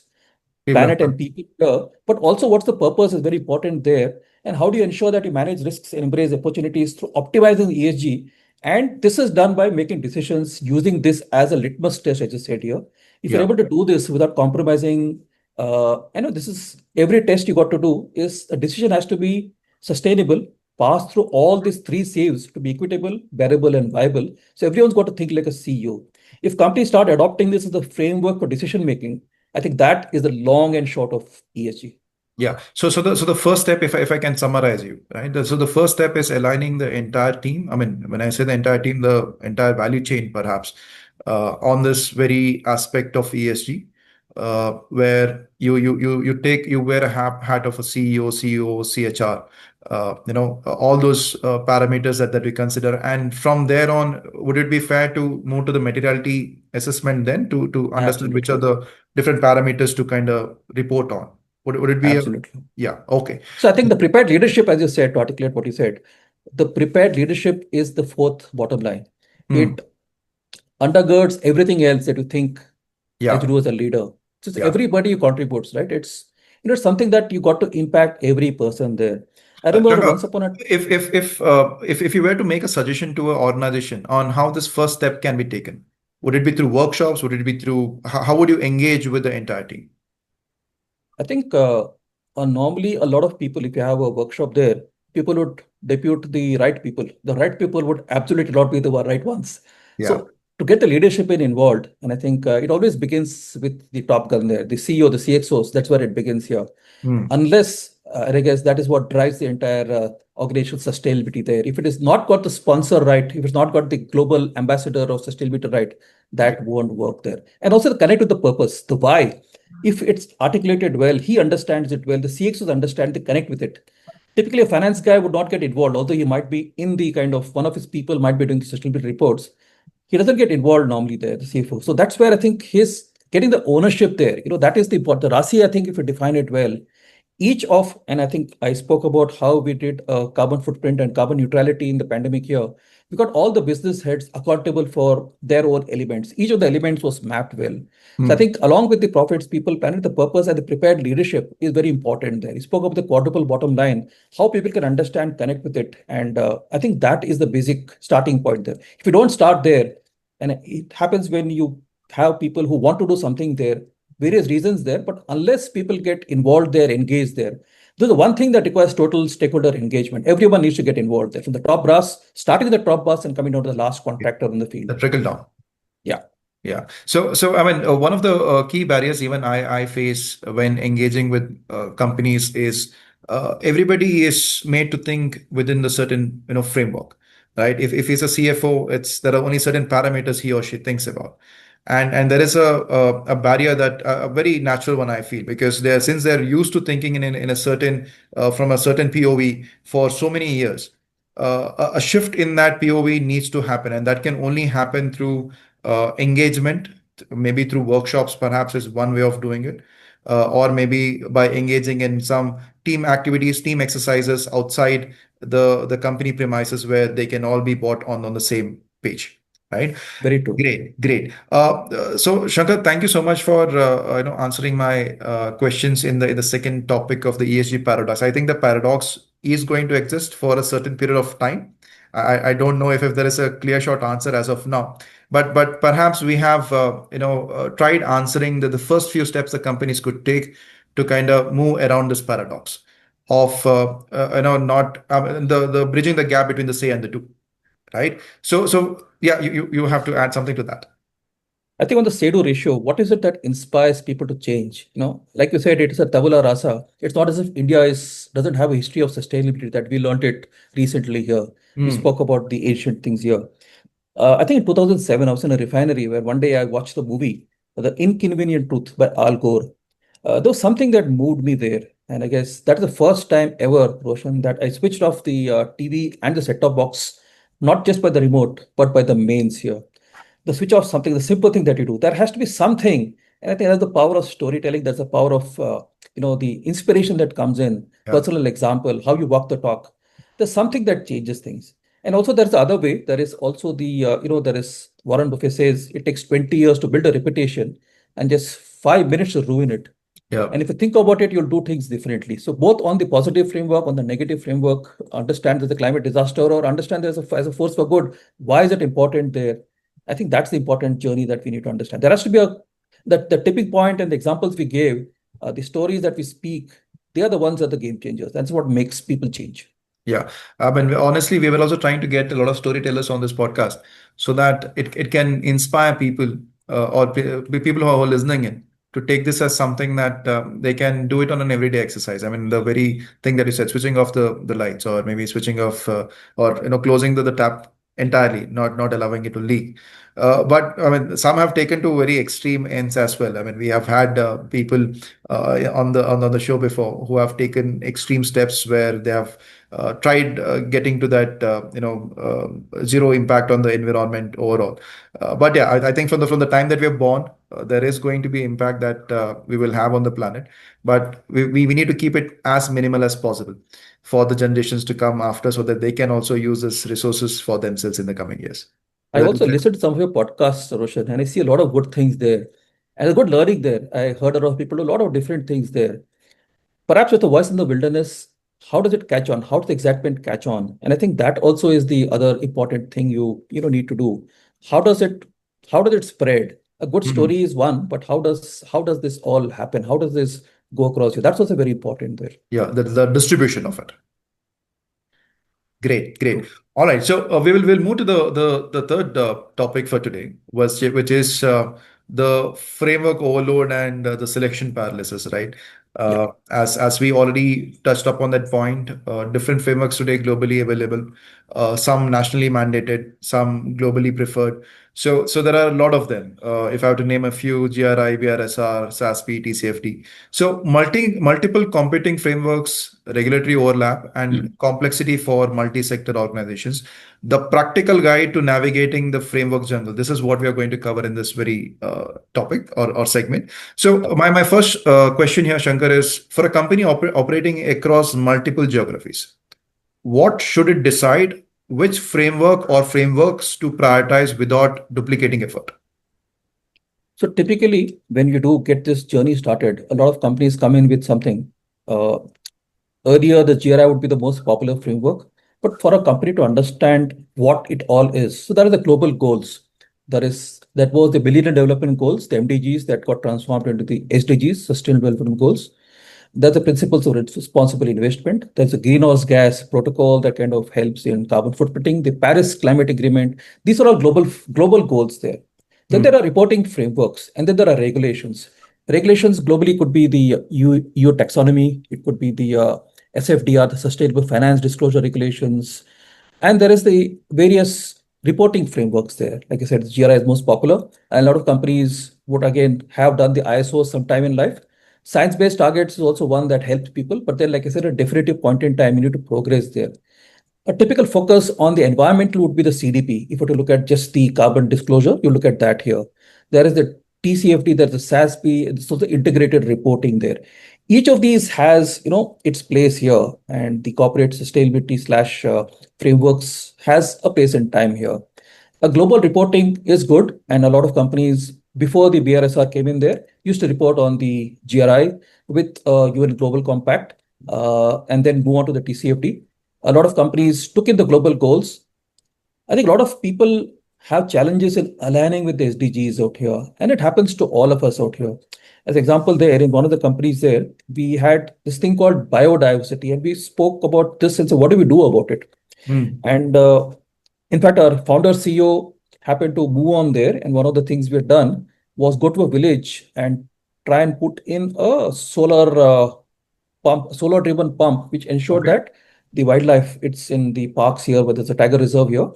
S1: People and
S2: planet, and people here. But also, what's the purpose is very important there, and how do you ensure that you manage risks and embrace opportunities through optimizing ESG? And this is done by making decisions using this as a litmus test, as I said here. If you're
S1: yeah.
S2: able to do this without compromising, I know this is every test you got to do is a decision has to be sustainable, pass through all these three saves to be equitable, bearable, and viable. So everyone's got to think like a CEO. If companies start adopting this as the framework for decision making, I think that is the long and short of ESG.
S1: Yeah. So the first step, if I can summarize you, right? So the first step is aligning the entire team. I mean, when I say the entire team, the entire value chain, perhaps, on this very aspect of ESG, where you wear a hat of a CEO, CHR, all those parameters that we consider, and from there on, would it be fair to move to the materiality assessment then to understand which are
S2: Absolutely.
S1: the different parameters to kind of report on? Would it be a
S2: Absolutely.
S1: yeah, okay.
S2: So I think the prepared leadership, as you said, to articulate what you said, the prepared leadership is the fourth bottom line.
S1: Hmm.
S2: It undergirds everything else that you think as you
S1: Yeah,
S2: do as a leader. So it's
S1: yeah.
S2: everybody contributes, right? It's something that you got to impact every person there. I remember
S1: Shankar,
S2: once upon a
S1: if you were to make a suggestion to an organization on how this first step can be taken, would it be through workshops? Would it be through how would you engage with the entire team?
S2: I think normally a lot of people, if you have a workshop there, people would depute the right people. The right people would absolutely not be the right ones.
S1: Yeah.
S2: So to get the leadership involved, and I think it always begins with the top gun there, the CEO, the CXOs. That's where it begins here.
S1: Hmm.
S2: Unless, and I guess that is what drives the entire organizational sustainability there. If it is not got the sponsor right, if it's not got the global ambassador of sustainability right,
S1: Yeah.
S2: that won't work there. And also the connect with the purpose, the why. If it's articulated well, he understands it well, the CXOs understand, they connect with it. Typically, a finance guy would not get involved, although he might be in the kind of one of his people might be doing the sustainability reports. He doesn't get involved normally there, the CFO. So that's where I think his getting the ownership there, that is the important. The Rasi, I think, if you define it well, each of, and I think I spoke about how we did carbon footprint and carbon neutrality in the pandemic year. We got all the business heads accountable for their own elements. Each of the elements was mapped well. So I
S1: Hmm.
S2: think along with the profits, people, planet, the purpose, and the prepared leadership is very important there. He spoke about the quadruple bottom line, how people can understand, connect with it. And I think that is the basic starting point there. If you don't start there, and it happens when you have people who want to do something there, various reasons there, but unless people get involved there, engaged there, there's the one thing that requires total stakeholder engagement. Everyone needs to get involved there, from the top brass, starting with the top brass and coming down to the last
S1: Yeah.
S2: contractor in the field.
S1: The trickle down.
S2: Yeah,
S1: Yeah. So I mean, one of the key barriers even I face when engaging with companies is everybody is made to think within the certain framework, right? If he's a CFO, it's there are only certain parameters he or she thinks about, and there is a barrier that a very natural one I feel because they're since they're used to thinking in a certain from a certain POV for so many years, a shift in that POV needs to happen, and that can only happen through engagement, maybe through workshops, perhaps is one way of doing it, or maybe by engaging in some team activities, team exercises outside the company premises where they can all be bought on the same page, right?
S2: very true.
S1: Great, great. So Shankar, thank you so much for answering my questions in the second topic of the ESG paradox. I think the paradox is going to exist for a certain period of time. I don't know if there is a clear short answer as of now, but perhaps we have tried answering the first few steps the companies could take to kind of move around this paradox of not the bridging the gap between the say and the do, right? So yeah, you have to add something to that.
S2: I think on the say-do ratio, what is it that inspires people to change? Like you said, it is a tabula rasa. It's not as if India is doesn't have a history of sustainability that we learned it recently here. We
S1: Hmm.
S2: spoke about the ancient things here. I think in 2007, I was in a refinery where one day I watched the movie, The Inconvenient Truth by Al Gore. There was something that moved me there. And I guess that's the first time ever, Roshan, that I switched off the TV and the set-top box, not just by the remote, but by the mains here. The switch off something, the simple thing that you do. There has to be something. And I think that's the power of storytelling. That's the power of, the inspiration that comes in,
S1: Yeah.
S2: personal example, how you walk the talk. There's something that changes things. And also there's the other way. There is also there is Warren Buffett says it takes 20 years to build a reputation and just 5 minutes to ruin it.
S1: Yeah.
S2: And if you think about it, you'll do things differently. So both on the positive framework, on the negative framework, understand there's a climate disaster or understand there's as a force for good. Why is it important there? I think that's the important journey that we need to understand. There has to be the tipping point and the examples we gave, the stories that we speak, they are the ones that are the game changers. That's what makes people change.
S1: Yeah. Honestly, we were also trying to get a lot of storytellers on this podcast so that it can inspire people people who are listening in to take this as something that they can do it on an everyday exercise. I mean, the very thing that you said, switching off the lights or maybe switching off or closing the tap entirely, not allowing it to leak. But I mean, some have taken to very extreme ends as well. I mean, we have had people on the show before who have taken extreme steps where they have tried getting to that zero impact on the environment overall. But yeah, I think from the time that we are born, there is going to be impact that we will have on the planet, but we need to keep it as minimal as possible for the generations to come after, so that they can also use this resources for themselves in the coming years.
S2: I
S1: Is
S2: also
S1: that
S2: listened to some of your podcasts, Roshan, and I see a lot of good things there. And a good learning there. I heard a lot of people do a lot of different things there. Perhaps with the voice in the wilderness, how does it catch on? How does the excitement catch on? And I think that also is the other important thing you need to do. How does it how does it spread? A good
S1: correct?
S2: story is one, but how does this all happen? How does this go across you? That's also very important there.
S1: Yeah, the distribution of it. Great, great.
S2: True.
S1: All right, so we'll move to the third topic for today, which is the framework overload and the selection paralysis, right?
S2: Yeah.
S1: As we already touched upon that point, different frameworks today globally available, some nationally mandated, some globally preferred. So there are a lot of them. If I have to name a few, GRI, BRSR, SASP, TCFD. So multiple competing frameworks, regulatory overlap, and
S2: Hmm.
S1: complexity for multi-sector organizations. The practical guide to navigating the framework jungle. This is what we are going to cover in this very topic or segment. So my first question here, Shankar, is for a company operating across multiple geographies, what should it decide which framework or frameworks to prioritize without duplicating effort?
S2: So typically, when you do get this journey started, a lot of companies come in with something. Uh, Earlier, the GRI would be the most popular framework, but for a company to understand what it all is, so that is the global goals. That was the Millennium Development Goals, the MDGs that got transformed into the SDGs, Sustainable Development Goals. There's the principles of responsible investment. There's a greenhouse gas protocol that kind of helps in carbon footprinting. The Paris Climate Agreement. These are all global goals there. Then
S1: Hmm.
S2: there are reporting frameworks, and then there are regulations. Regulations globally could be the EU taxonomy. It could be the SFDR, the Sustainable Finance Disclosure Regulations, and there is the various reporting frameworks there. Like I said, GRI is most popular, and a lot of companies would again have done the ISO sometime in life. Science-based targets is also one that helps people, but then, like I said, a definitive point in time, you need to progress there. A typical focus on the environmental would be the CDP. If you were to look at just the carbon disclosure, you look at that here. There is the TCFD, there's the SASP, so the integrated reporting there. Each of these has, its place here, and the corporate sustainability slash frameworks has a place and time here. A global reporting is good, and a lot of companies before the BRSR came in there used to report on the GRI with UN Global Compact, and then move on to the TCFD. A lot of companies took in the global goals. I think a lot of people have challenges in aligning with the SDGs out here, and it happens to all of us out here. As example, there in one of the companies there, we had this thing called biodiversity, and we spoke about this and so what do we do about it?
S1: Hmm.
S2: And in fact, our founder CEO happened to move on there. And one of the things we had done was go to a village and try and put in a solar driven pump, which ensured
S1: Okay.
S2: that the wildlife, it's in the parks here, whether it's a tiger reserve here,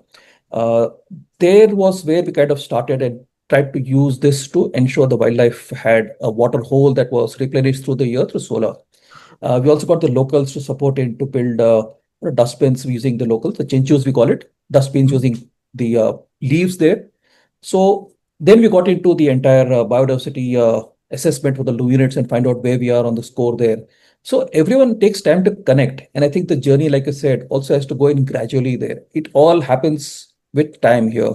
S2: uh, there was where we kind of started and tried to use this to ensure the wildlife had a water hole that was replenished through the year through solar. We also got the locals to support it to build dustbins using the locals, the chinchus we call it, dustbins
S1: Mhm.
S2: using the leaves there. So then we got into the entire biodiversity assessment for the units and find out where we are on the score there. So everyone takes time to connect. And I think the journey, like I said, also has to go in gradually there. It all happens with time here.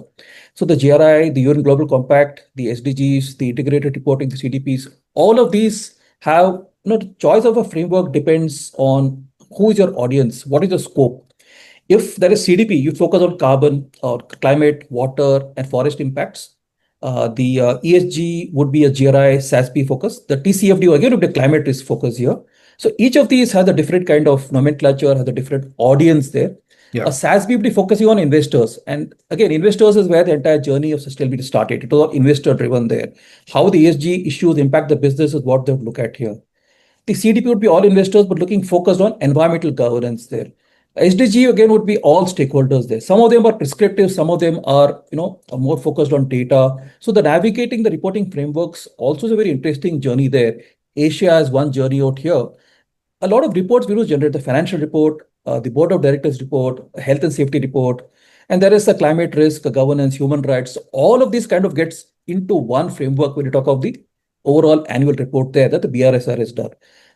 S2: So the GRI, the UN Global Compact, the SDGs, the integrated reporting, the CDPs, all of these have, the choice of a framework depends on who is your audience, what is the scope. If there is CDP, you focus on carbon or climate, water, and forest impacts. The ESG would be a GRI, SASB focus. The TCFD again would be a climate risk focus here. So each of these has a different kind of nomenclature, has a different audience there. A
S1: Yeah.
S2: SASB would be focusing on investors. And again, investors is where the entire journey of sustainability started. It was all investor driven there. How the ESG issues impact the business is what they would look at here. The CDP would be all investors, but looking focused on environmental governance there. SDG again would be all stakeholders there. Some of them are prescriptive, some of them are, are more focused on data. So the navigating the reporting frameworks also is a very interesting journey there. Asia has one journey out here. A lot of reports we do generate the financial report, the board of directors report, a health and safety report, and there is the climate risk, governance, human rights. So all of this kind of gets into one framework when you talk of the overall annual report there that the BRSR has done.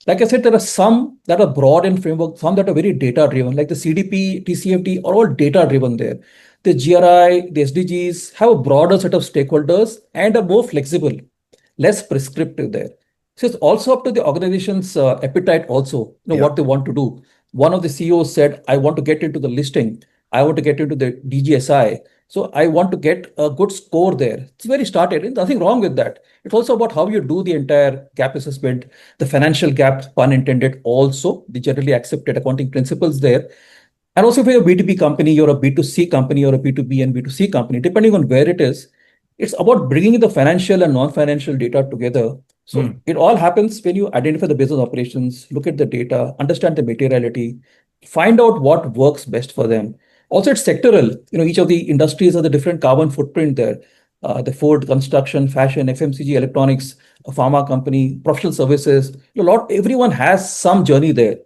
S2: Like I said, there are some that are broad in framework, some that are very data driven, like the CDP, TCFD are all data driven there. The GRI, the SDGs have a broader set of stakeholders and are more flexible, less prescriptive there. So it's also up to the organization's appetite also,
S1: Yeah.
S2: what they want to do. One of the CEOs said, I want to get into the listing. I want to get into the DGSI. So I want to get a good score there. It's very started. There's nothing wrong with that. It's also about how you do the entire gap assessment, the financial gap, pun intended, also the generally accepted accounting principles there. And also, if you're a B2B company, you're a B2C company, or a B2B and B2C company, depending on where it is, it's about bringing the financial and non-financial data together. So
S1: Hmm.
S2: it all happens when you identify the business operations, look at the data, understand the materiality, find out what works best for them. Also, it's sectoral. Each of the industries has a different carbon footprint there. The food, construction, fashion, FMCG, electronics, a pharma company, professional services. Everyone has some journey there.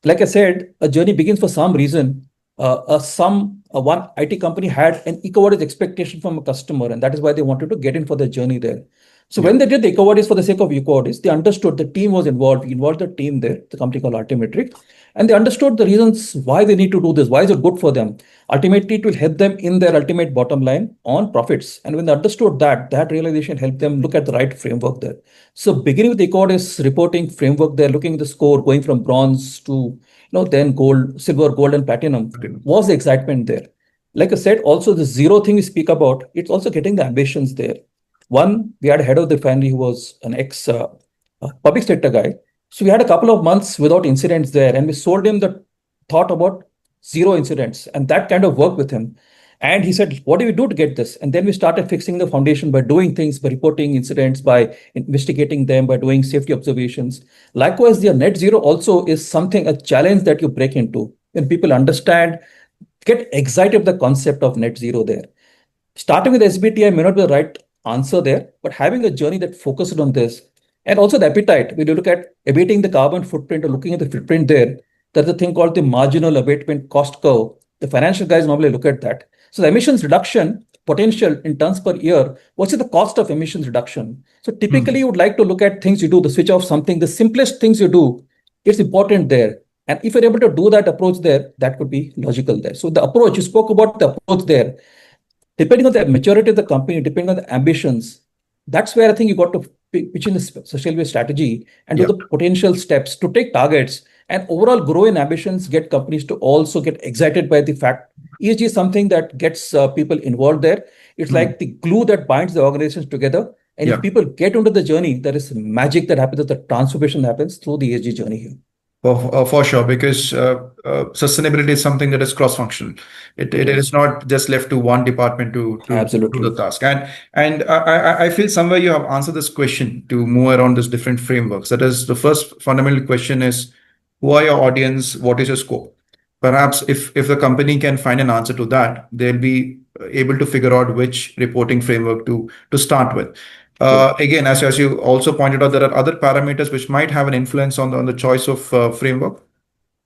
S2: Like I said, a journey begins for some reason. One IT company had an EcoVadis expectation from a customer, and that is why they wanted to get in for the journey there. So
S1: Yeah.
S2: when they did the EcoVadis for the sake of EcoVadis, they understood the team was involved. We involved the team there, the company called Altimetric, and they understood the reasons why they need to do this. Why is it good for them? Ultimately, it will help them in their ultimate bottom line on profits. And when they understood that, that realization helped them look at the right framework there. So beginning with the EcoVadis reporting framework, they're looking at the score going from bronze to then gold, silver, gold, and platinum was the excitement there. Like I said, also the zero thing we speak about, it's also getting the ambitions there. One, we had a head of the family who was an ex public sector guy. So we had a couple of months without incidents there, and we sold him the thought about zero incidents, and that kind of worked with him. And he said, what do we do to get this? And then we started fixing the foundation by doing things, by reporting incidents, by investigating them, by doing safety observations. Likewise, the net zero also is something, a challenge that you break into. When people understand, get excited with the concept of net zero there. Starting with SBTI may not be the right answer there, but having a journey that focuses on this and also the appetite, when you look at abating the carbon footprint or looking at the footprint there, there's a thing called the marginal abatement cost curve. The financial guys normally look at that. So the emissions reduction potential in tons per year, what's the cost of emissions reduction? So typically
S1: Hmm.
S2: you would like to look at things you do, the switch off something, the simplest things you do, it's important there. And if you're able to do that approach there, that could be logical there. So the approach, you spoke about the approach there, depending on the maturity of the company, depending on the ambitions, that's where I think you got to pitch in the sustainable strategy and do
S1: Yeah.
S2: the potential steps to take targets and overall grow in ambitions, get companies to also get excited by the fact ESG is something that gets people involved there. It's
S1: Hmm.
S2: like the glue that binds the organizations together. And if
S1: Yeah.
S2: people get into the journey, there is magic that happens, the transformation happens through the ESG journey here.
S1: For sure, because sustainability is something that is cross-functional. It
S2: It
S1: is
S2: is.
S1: not just left to one department to do the
S2: Absolutely.
S1: task. And I feel somewhere you have answered this question to move around these different frameworks. That is, the first fundamental question is, who are your audience? What is your scope? Perhaps if the company can find an answer to that, they'll be able to figure out which reporting framework to start with.
S2: True.
S1: Again, as you also pointed out, there are other parameters which might have an influence on the choice of framework,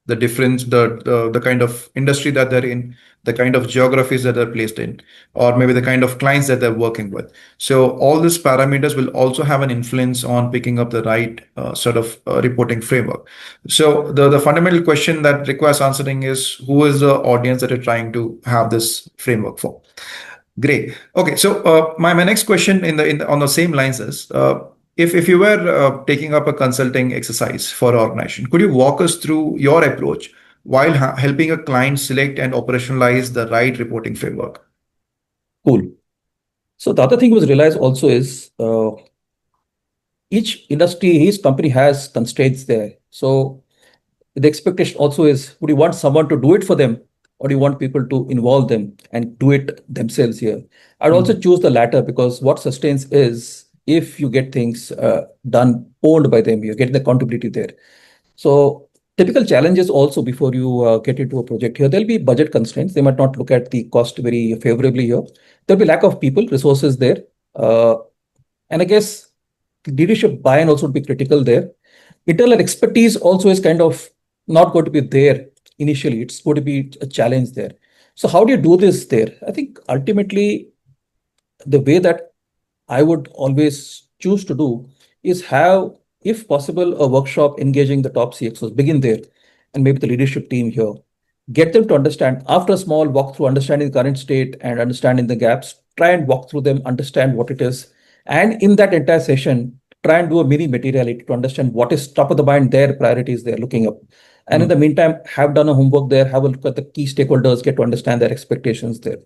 S1: the difference, the kind of industry that they're in, the kind of geographies that they're placed in, or maybe the kind of clients that they're working with. So all these parameters will also have an influence on picking up the right sort of reporting framework. So the fundamental question that requires answering is, who is the audience that you're trying to have this framework for? Great. Okay. So my next question on the same lines is, if you were taking up a consulting exercise for an organization, could you walk us through your approach while helping a client select and operationalize the right reporting framework?
S2: Cool. So the other thing was realize also is each industry, each company has constraints there. So the expectation also is, would you want someone to do it for them, or do you want people to involve them and do it themselves here? I'd also
S1: Mm.
S2: choose the latter, because what sustains is if you get things done, owned by them, you're getting the accountability there. So typical challenges also before you get into a project here, there'll be budget constraints. They might not look at the cost very favorably here. There'll be lack of people, resources there. Uh, and I guess leadership buy-in also would be critical there. Internal expertise also is kind of not going to be there initially. It's going to be a challenge there. So how do you do this there? I think ultimately the way that I would always choose to do is have, if possible, a workshop engaging the top CXOs, begin there, and maybe the leadership team here. Get them to understand, after a small walkthrough, understanding the current state and understanding the gaps, try and walk through them, understand what it is. And in that entire session, try and do a mini materiality to understand what is top of the mind, their priorities they're looking up. And in
S1: Mm.
S2: the meantime, have done a homework there, have a look at the key stakeholders, get to understand their expectations there.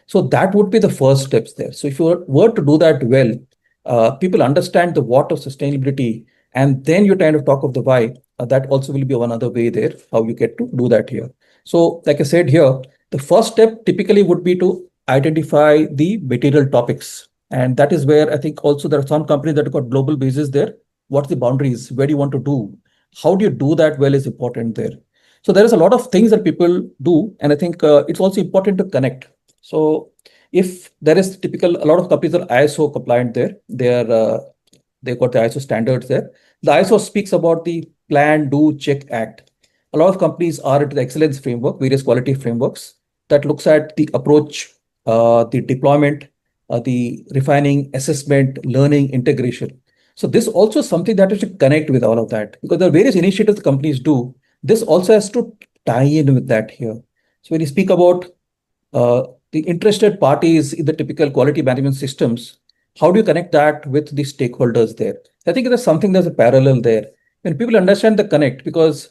S2: So that would be the first steps there. So if you were to do that well, people understand the what of sustainability, and then you kind of talk of the why. That also will be one other way there, how you get to do that here. So, like I said here, the first step typically would be to identify the material topics. And that is where I think also there are some companies that have got global bases there. What's the boundaries? Where do you want to do? How do you do that well is important there. So there is a lot of things that people do, and I think it's also important to connect. So if there is typical, a lot of companies are ISO compliant there. They've got the ISO standards there. The ISO speaks about the plan, do, check, act. A lot of companies are into the excellence framework, various quality frameworks that looks at the approach, the deployment, the refining, assessment, learning, integration. So this also is something that is to connect with all of that, because there are various initiatives the companies do. This also has to tie in with that here. So when you speak about the interested parties in the typical quality management systems, how do you connect that with the stakeholders there? I think there's something, there's a parallel there. When people understand the connect, because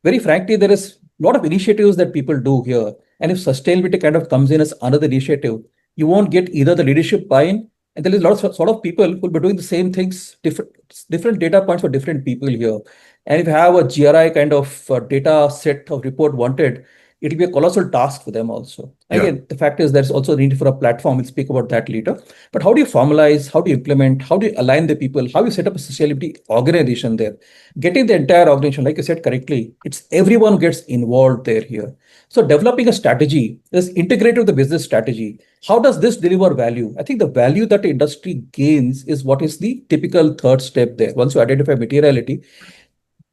S2: very frankly, there is a lot of initiatives that people do here. And if sustainability kind of comes in as another initiative, you won't get either the leadership buy-in, and there is a lot of sort of people who will be doing the same things, different data points for different people here. And if you have a GRI kind of data set of report wanted, it will be a colossal task for them also.
S1: Yeah.
S2: Again, the fact is there's also a need for a platform. We'll speak about that later. But how do you formalize? How do you implement? How do you align the people? How you set up a sustainability organization there? Getting the entire organization, like you said correctly, it's everyone who gets involved there here. So developing a strategy is integrated with the business strategy. How does this deliver value? I think the value that the industry gains is what is the typical third step there. Once you identify materiality,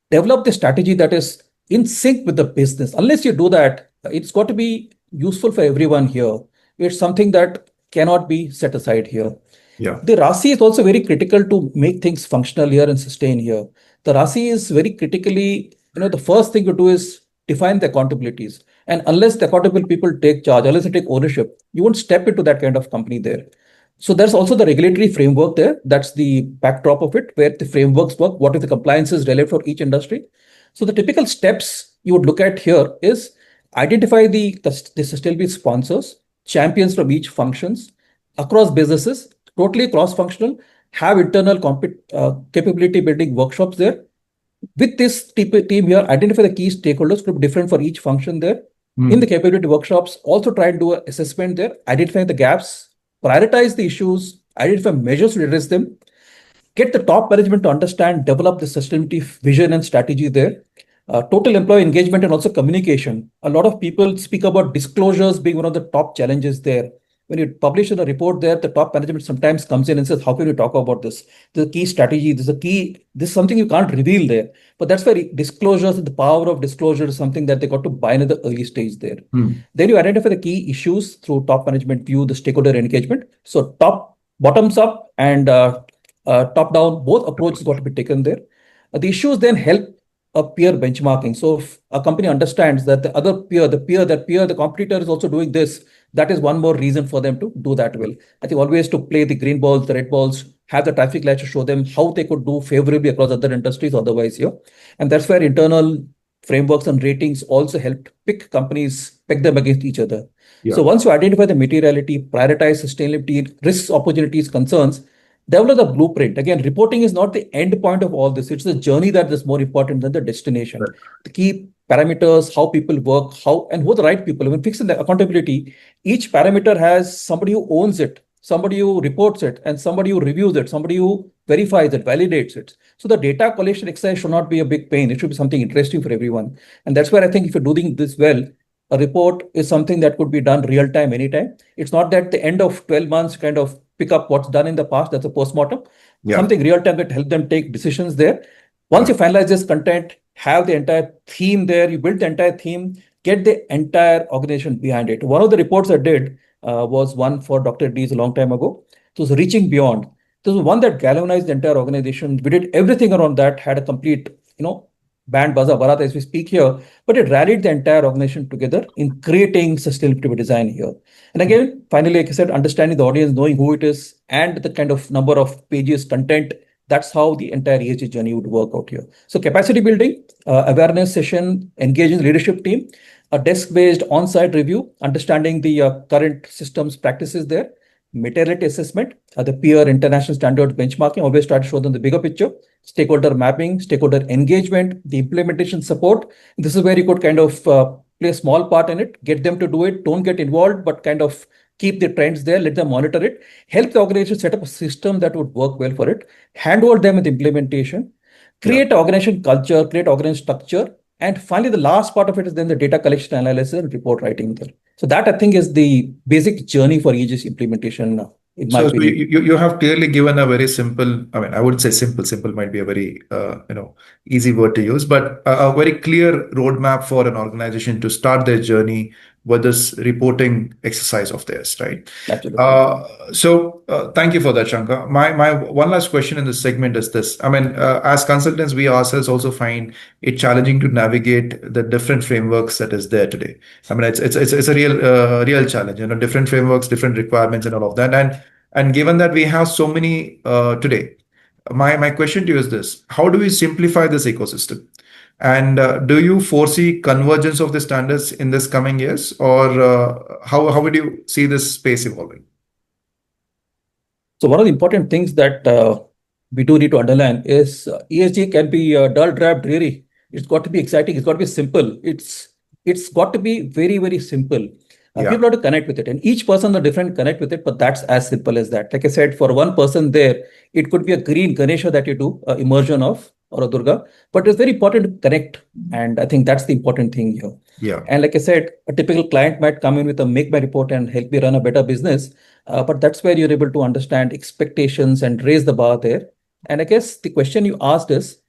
S2: develop the strategy that is in sync with the business. Unless you do that, it's got to be useful for everyone here. It's something that cannot be set aside here.
S1: Yeah.
S2: The RASI is also very critical to make things functional here and sustain here. The RASI is very critically, the first thing you do is define the accountabilities. And unless the accountable people take charge, unless they take ownership, you won't step into that kind of company there. So there's also the regulatory framework there. That's the backdrop of it, where the frameworks work. What is the compliances relevant for each industry? So the typical steps you would look at here is identify the sustainability sponsors, champions from each functions across businesses, totally cross-functional, have internal capability building workshops there, With this team here, identify the key stakeholders, could be different for each function there. In the capability workshops, also try and do an assessment there, identify the gaps, prioritize the issues, identify measures to address them, get the top management to understand, develop the sustainability vision and strategy there. Total employee engagement and also communication. A lot of people speak about disclosures being one of the top challenges there. When you publish in a report there, the top management sometimes comes in and says, how can you talk about this? This is a key strategy. This is something you can't reveal there. But that's where disclosures, the power of disclosure is something that they got to buy in the early stage there. Then you identify the key issues through top management view, the stakeholder engagement. So bottoms up and top down, both approaches got to be taken there. The issues then help a peer benchmarking. So if a company understands that the other peer, the competitor is also doing this, that is one more reason for them to do that well. I think always to play the green balls, the red balls, have the traffic lights to show them how they could do favorably across other industries otherwise here. And that's where internal frameworks and ratings also helped peg them against each other.
S1: Yeah.
S2: So once you identify the materiality, prioritize sustainability, risks, opportunities, concerns, develop the blueprint. Again, reporting is not the end point of all this. It's the journey that is more important than the destination.
S1: Right.
S2: The key parameters, how people work, how and who are the right people. When fixing the accountability, each parameter has somebody who owns it, somebody who reports it, and somebody who reviews it, somebody who verifies it, validates it. So the data collection exercise should not be a big pain. It should be something interesting for everyone. And that's where I think if you're doing this well, a report is something that could be done real time, anytime. It's not that the end of 12 months kind of pick up what's done in the past. That's a postmortem.
S1: Yeah.
S2: Something real time that help them take decisions there. Once you finalize this content, have the entire theme there, you build the entire theme, get the entire organization behind it. One of the reports I did was one for Dr. D's a long time ago. It was Reaching Beyond. This was one that galvanized the entire organization. We did everything around that, had a complete, band buzzer barat as we speak here, but it rallied the entire organization together in creating sustainability design here. And again, finally, like I said, understanding the audience, knowing who it is, and the kind of number of pages, content, that's how the entire ESG journey would work out here. So capacity building, awareness session, engaging leadership team, a desk-based on-site review, understanding the current systems practices there, materiality assessment, the peer international standard benchmarking, always try to show them the bigger picture, stakeholder mapping, stakeholder engagement, the implementation support. This is where you could kind of play a small part in it, get them to do it, don't get involved, but kind of keep the trends there, let them monitor it, help the organization set up a system that would work well for it, handhold them with implementation, create organization culture, create organization structure, and finally, the last part of it is then the data collection, analysis, and report writing there. So that I think is the basic journey for EGS implementation, in my
S1: So
S2: opinion.
S1: you have clearly given a very simple, I mean, I wouldn't say simple, simple might be a very, easy word to use, but a very clear roadmap for an organization to start their journey with this reporting exercise of theirs, right?
S2: Absolutely.
S1: Thank you for that, Shankar. My one last question in this segment is this. I mean, as consultants, we ourselves also find it challenging to navigate the different frameworks that is there today. I mean, it's a real challenge. Different frameworks, different requirements, and all of that. And given that we have so many today, my question to you is this: how do we simplify this ecosystem? And do you foresee convergence of the standards in this coming years, or how would you see this space evolving?
S2: So one of the important things that we do need to underline is ESG can be dull, drab, dreary. It's got to be exciting. It's got to be simple. It's got to be very, very simple. People have to connect with it, and each person are different connect with it, but that's as simple as that. Like I said, for one person there, it could be a green Ganesha that you do immersion of, or a Durga, but it's very important to connect, and I think that's the important thing here.
S1: Yeah.
S2: And like I said, a typical client might come in with a make my report and help me run a better business, but that's where you're able to understand expectations and raise the bar there. And I guess the question you asked is,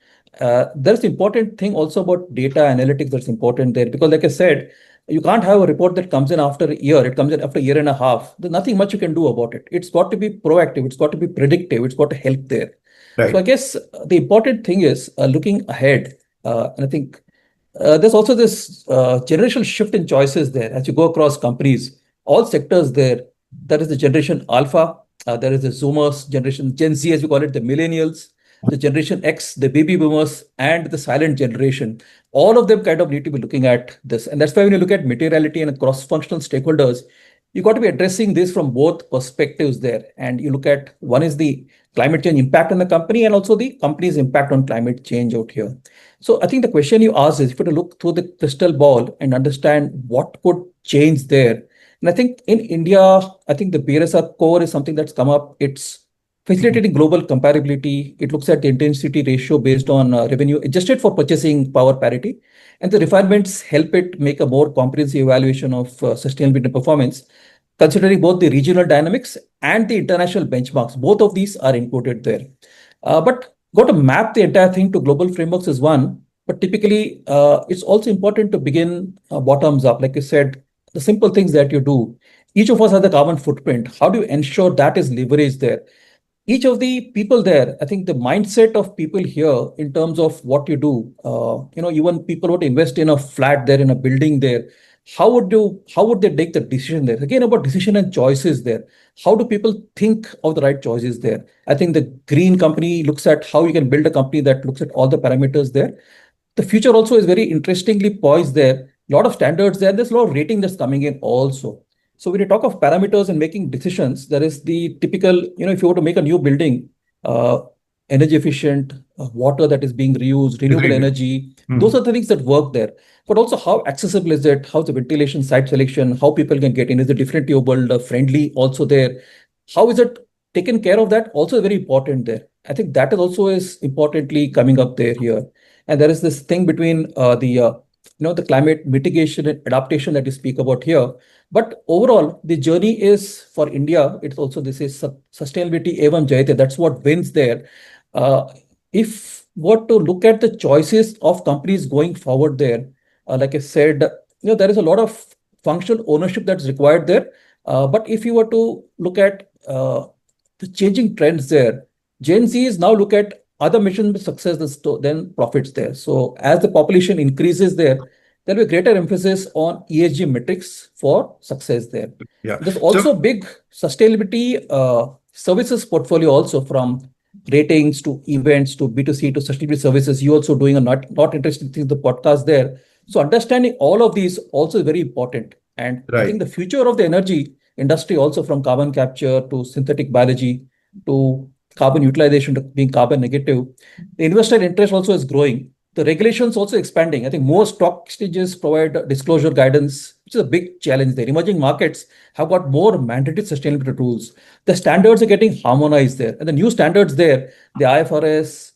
S2: there's important thing also about data analytics that's important there, because like I said, you can't have a report that comes in after a year. It comes in after a year and a half. There's nothing much you can do about it. It's got to be proactive. It's got to be predictive. It's got to help there. So I
S1: Right.
S2: guess the important thing is looking ahead. And I think there's also this generational shift in choices there as you go across companies, all sectors there. There is the generation Alpha, there is the Zoomers, generation Gen Z, as you call it, the millennials, the generation X, the baby boomers, and the silent generation. All of them kind of need to be looking at this. And that's why when you look at materiality and cross functional stakeholders, you got to be addressing this from both perspectives there. And you look at one is the climate change impact on the company and also the company's impact on climate change out here. So I think the question you asked is if you were to look through the crystal ball and understand what could change there. And I think in India, I think the BRSR core is something that's come up. It's facilitating global comparability. It looks at the intensity ratio based on revenue adjusted for purchasing power parity. And the refinements help it make a more comprehensive evaluation of sustainability performance, considering both the regional dynamics and the international benchmarks. Both of these are included there. But got to map the entire thing to global frameworks is one. But typically, it's also important to begin bottoms up. Like you said, the simple things that you do. Each of us has a carbon footprint. How do you ensure that is leveraged there? Each of the people there, I think the mindset of people here in terms of what you do, even people would invest in a flat there, in a building there. How would they take the decision there? Again, about decision and choices there. How do people think of the right choices there? I think the green company looks at how you can build a company that looks at all the parameters there. The future also is very interestingly poised there. A lot of standards there. There's a lot of rating that's coming in also. So when you talk of parameters and making decisions, there is the typical, if you were to make a new building, uh, energy efficient, water that is being reused, renewable
S1: Agreed.
S2: energy,
S1: Hmm.
S2: those are the things that work there. But also how accessible is it? How's the ventilation, site selection, how people can get in? Is it differently obled, friendly also there? How is it taken care of that? Also very important there. I think that is also is importantly coming up there here. And there is this thing between the climate mitigation and adaptation that you speak about here. But overall, the journey is for India. It's also this is sustainability evam jayate. That's what wins there. Uh, if what to look at the choices of companies going forward there, like I said, there is a lot of functional ownership that's required there. But if you were to look at the changing trends there, Gen Z is now look at other missions success than profits there. So as the population increases there, there'll be greater emphasis on ESG metrics for success there.
S1: Yeah.
S2: There's
S1: So
S2: also big sustainability services portfolio also from ratings to events to B2C to sustainability services. You also doing a not interesting thing in the podcast there. So understanding all of these also is very important. And I
S1: right.
S2: think the future of the energy industry also from carbon capture to synthetic biology to carbon utilization to being carbon negative, the investor interest also is growing. The regulations also expanding. I think more stock exchanges provide disclosure guidance, which is a big challenge there. Emerging markets have got more mandatory sustainability rules. The standards are getting harmonized there. And the new standards there, the IFRS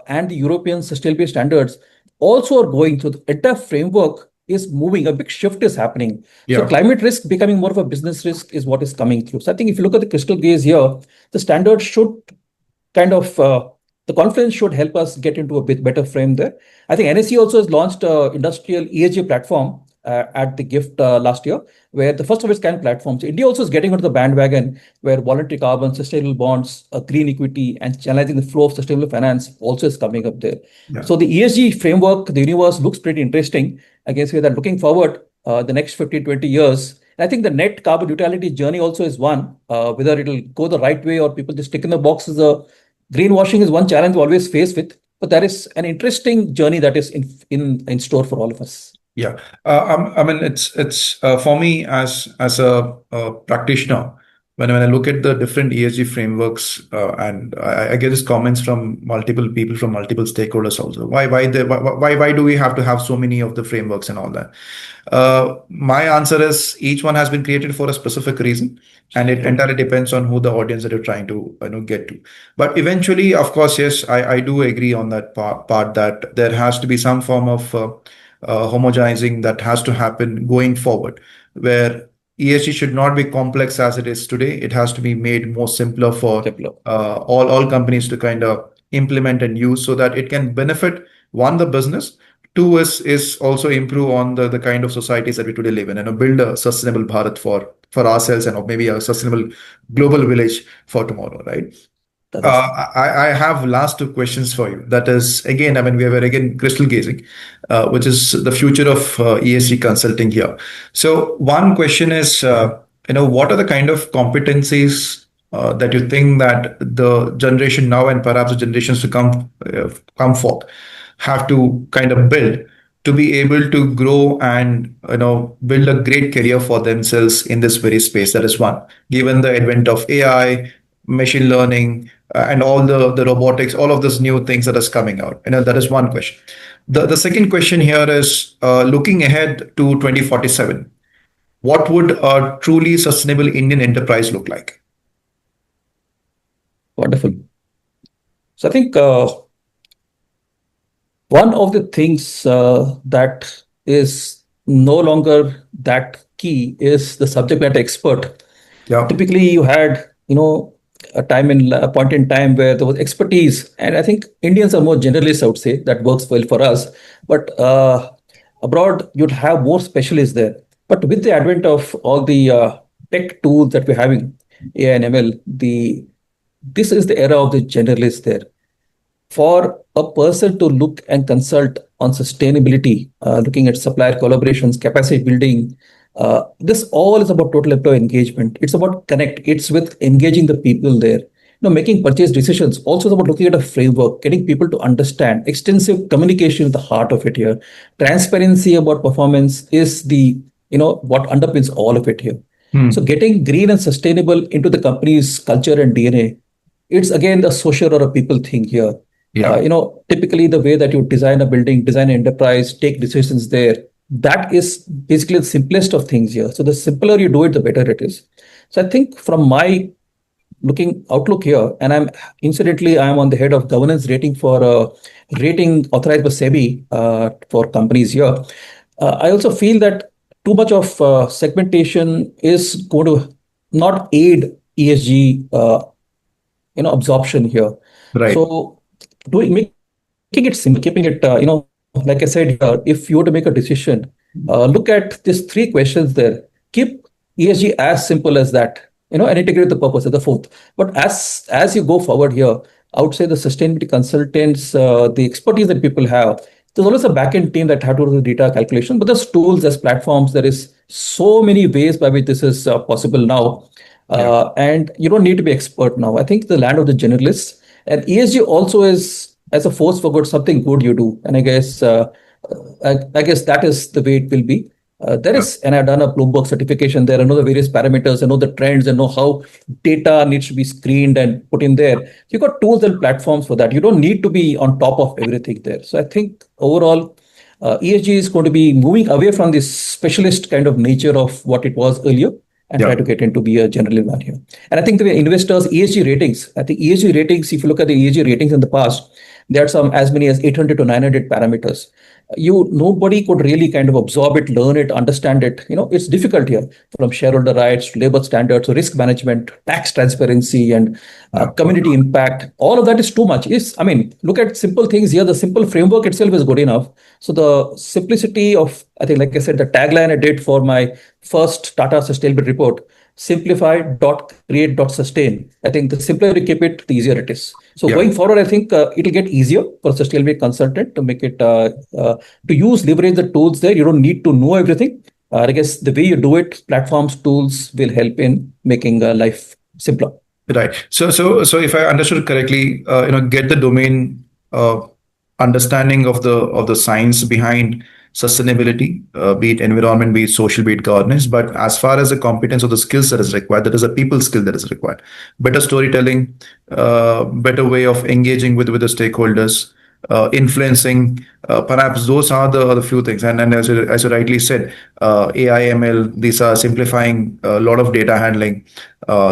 S2: and the European sustainability standards also are going. So the entire framework is moving. A big shift is happening. So
S1: Yeah.
S2: climate risk becoming more of a business risk is what is coming through. So I think if you look at the crystal gaze here, the standards should kind of the conference should help us get into a bit better frame there. I think NSE also has launched industrial ESG platform at the GIFT last year, where the first of its kind platforms. India also is getting onto the bandwagon where voluntary carbon, sustainable bonds, green equity, and channelizing the flow of sustainable finance also is coming up there.
S1: Yeah.
S2: So the ESG framework, the universe looks pretty interesting. I can say that looking forward the next 15, 20 years, I think the net carbon neutrality journey also is one. Whether it'll go the right way or people just stick in the box is a greenwashing is one challenge we always face with. But there is an interesting journey that is in store for all of us.
S1: Yeah, I mean, it's for me as a practitioner. When I look at the different ESG frameworks, and I get these comments from multiple people from multiple stakeholders also. Why do we have to have so many of the frameworks and all that? My answer is each one has been created for a specific reason, and it entirely depends on who the audience that you're trying to get to. But eventually, of course, yes, I do agree on that part that there has to be some form of homogenizing that has to happen going forward, where ESG should not be complex as it is today. It has to be made more simpler for
S2: Develop.
S1: all companies to kind of implement and use so that it can benefit one the business. Two is also improve on the kind of societies that we today live in and build a sustainable Bharat for ourselves and maybe a sustainable global village for tomorrow, right?
S2: That is true.
S1: I have last two questions for you. That is, again, I mean, we were again crystal gazing, which is the future of ESG consulting here. So one question is, what are the kind of competencies that you think that the generation now and perhaps the generations to come forth have to kind of build to be able to grow and build a great career for themselves in this very space. That is one. Given the advent of AI, machine learning, and all the robotics, all of those new things that is coming out. That is one question. The second question here is looking ahead to 2047. What would a truly sustainable Indian enterprise look like?
S2: Wonderful. So I think one of the things that is no longer that key is the subject matter expert.
S1: Yeah.
S2: Typically, you had, a point in time where there was expertise, and I think Indians are more generalists, I would say, that works well for us. But abroad, you'd have more specialists there. But with the advent of all the tech tools that we're having, AI and ML, this is the era of the generalists there. For a person to look and consult on sustainability, looking at supplier collaborations, capacity building, this all is about total employee engagement. It's about connect. It's with engaging the people there. Making purchase decisions also is about looking at a framework, getting people to understand. Extensive communication is the heart of it here. Transparency about performance is the what underpins all of it here. So
S1: Hmm.
S2: getting green and sustainable into the company's culture and DNA, it's again the social or a people thing here.
S1: Yeah.
S2: Typically the way that you design a building, design an enterprise, take decisions there, that is basically the simplest of things here. So the simpler you do it, the better it is. So I think from my looking outlook here, and I'm on the head of governance rating for rating authorized by SEBI for companies here. I also feel that too much of segmentation is going to not aid ESG absorption here.
S1: Right.
S2: So making it simple, keeping it like I said here, if you were to make a decision, look at these three questions there. Keep ESG as simple as that, and integrate the purpose as the fourth. But as you go forward here, I would say the sustainability consultants, the expertise that people have, there's always a back-end team that have to do the data calculation, but there's tools, there's platforms, there is so many ways by which this is possible now.
S1: Yeah.
S2: And you don't need to be expert now. I think the land of the generalists, and ESG also is as a force for good, something good you do. And I guess that is the way it will be. There
S1: Yeah.
S2: is, and I've done a Bloomberg certification there. I know the various parameters, I know the trends, I know how data needs to be screened and put in there. You've got tools and platforms for that. You don't need to be on top of everything there. So I think overall, ESG is going to be moving away from this specialist kind of nature of what it was earlier and try
S1: Yeah.
S2: to get into be a general one here. And I think the way investors ESG ratings, I think ESG ratings, if you look at the ESG ratings in the past, there are some as many as 800 to 900 parameters. Nobody could really kind of absorb it, learn it, understand it. It's difficult here, from shareholder rights to labor standards to risk management, tax transparency, and
S1: Yeah.
S2: community impact. All of that is too much. Look at simple things here. The simple framework itself is good enough. So the simplicity of, I think, like I said, the tagline I did for my first Tata Sustainability Report: simplify dot create dot sustain. I think the simpler you keep it, the easier it is. So
S1: Yeah.
S2: going forward, I think it'll get easier for a sustainability consultant to make it to use leverage the tools there. You don't need to know everything. I guess the way you do it, platforms, tools will help in making life simpler.
S1: Right. So if I understood correctly, get the domain understanding of the science behind sustainability, be it environment, be it social, be it governance. But as far as the competence or the skills that is required, that is a people skill that is required. Better storytelling, better way of engaging with the stakeholders, influencing. Perhaps those are the few things. And as you rightly said, AI, ML, these are simplifying a lot of data handling.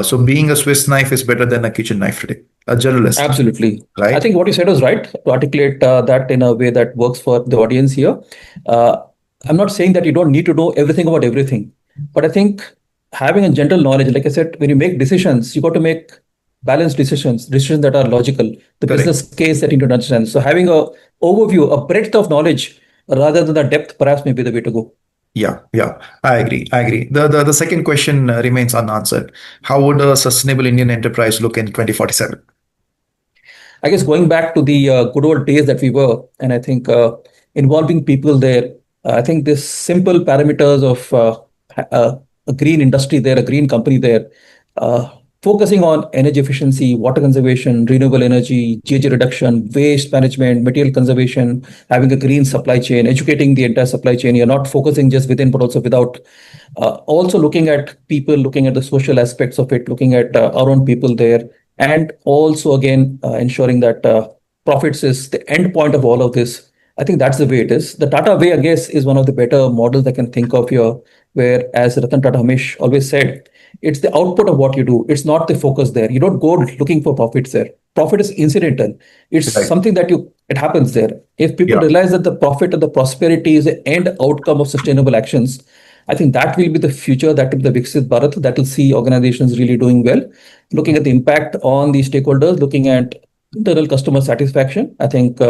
S1: So being a Swiss knife is better than a kitchen knife today. A journalist,
S2: Absolutely. I
S1: right?
S2: think what you said was right to articulate that in a way that works for the audience here. Uh, I'm not saying that you don't need to know everything about everything, but I think having a general knowledge, like I said, when you make decisions, you got to make balanced decisions, decisions that are logical, the
S1: Correct.
S2: business case that you need to understand. So having a overview, a breadth of knowledge rather than the depth, perhaps may be the way to go.
S1: Yeah, yeah, I agree. I agree. The second question remains unanswered. How would a sustainable Indian enterprise look in 2047?
S2: I guess going back to the good old days that we were, and I think involving people there, I think this simple parameters of a green industry there, a green company there, uh, focusing on energy efficiency, water conservation, renewable energy, GHG reduction, waste management, material conservation, having a green supply chain, educating the entire supply chain. You're not focusing just within, but also without. Also looking at people, looking at the social aspects of it, looking at our own people there, and also again ensuring that profits is the end point of all of this. I think that's the way it is. The Tata way, I guess, is one of the better models I can think of here, where, as Ratan Tata Hamish always said, it's the output of what you do. It's not the focus there. You don't go looking for profits there. Profit is incidental. It's
S1: Right.
S2: something that it happens there. If people
S1: Yeah.
S2: realize that the profit and the prosperity is the end outcome of sustainable actions, I think that will be the future. That will be the Viksit Bharat. That will see organizations really doing well. Looking at the impact on the stakeholders, looking at internal customer satisfaction, I think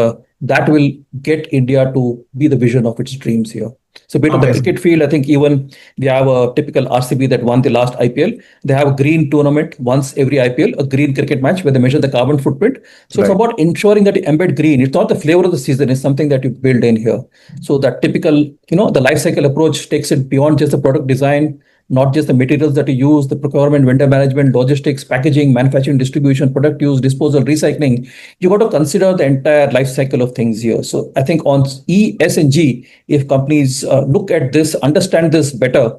S2: that will get India to be the vision of its dreams here. So, bit on the
S1: Amazing.
S2: cricket field, I think even we have a typical RCB that won the last IPL. They have a green tournament once every IPL, a green cricket match where they measure the carbon footprint. So, it's
S1: Right.
S2: about ensuring that you embed green. It's not the flavor of the season, it's something that you build in here. So, that typical, the life cycle approach takes it beyond just the product design, not just the materials that you use, the procurement, vendor management, logistics, packaging, manufacturing, distribution, product use, disposal, recycling. You got to consider the entire life cycle of things here. So I think on E, S, and G, if companies look at this, understand this better,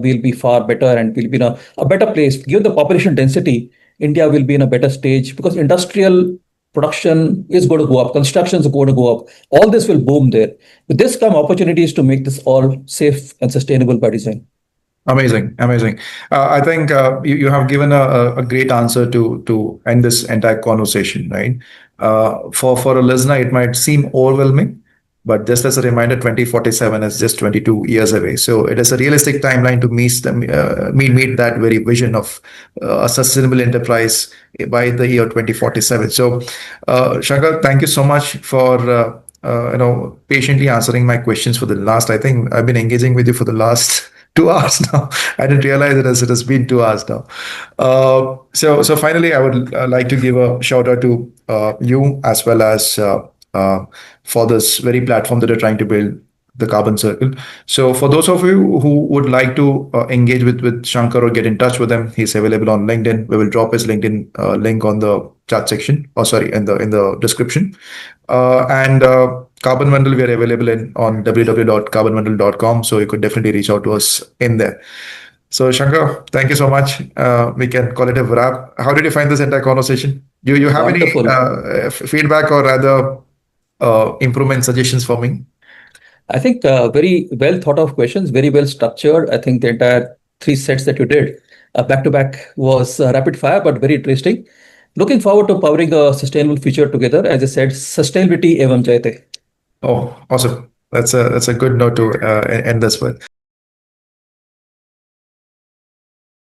S2: we'll be far better and we'll be in a better place. Given the population density, India will be in a better stage because industrial production is going to go up, construction is going to go up. All this will boom there. With this come opportunities to make this all safe and sustainable by design.
S1: Amazing, amazing. I think you have given a great answer to end this entire conversation, right? For a listener, it might seem overwhelming, but just as a reminder, 2047 is just 22 years away. So it is a realistic timeline to meet that very vision of a sustainable enterprise by the year 2047. So, Shankar, thank you so much for patiently answering my questions for the last. I think I've been engaging with you for the last 2 hours now. I didn't realize it has been 2 hours now. So finally, I would like to give a shout out to you as well as for this very platform that you're trying to build, the Carbon Circle. So for those of you who would like to engage with Shankar or get in touch with him, he's available on LinkedIn. We will drop his LinkedIn link on the chat section, or sorry, in the description. And Carbon Bundle, we are available on www.carbonbundle.com. So you could definitely reach out to us in there. So Shankar, thank you so much. We can call it a wrap. How did you find this entire conversation? You have any
S2: Wonderful.
S1: feedback or rather improvement suggestions for me?
S2: I think very well thought of questions, very well structured. I think the entire three sets that you did back to back was rapid fire, but very interesting. Looking forward to powering a sustainable future together. As I said, sustainability evam jayate.
S1: Oh, awesome. That's a good note to end this with.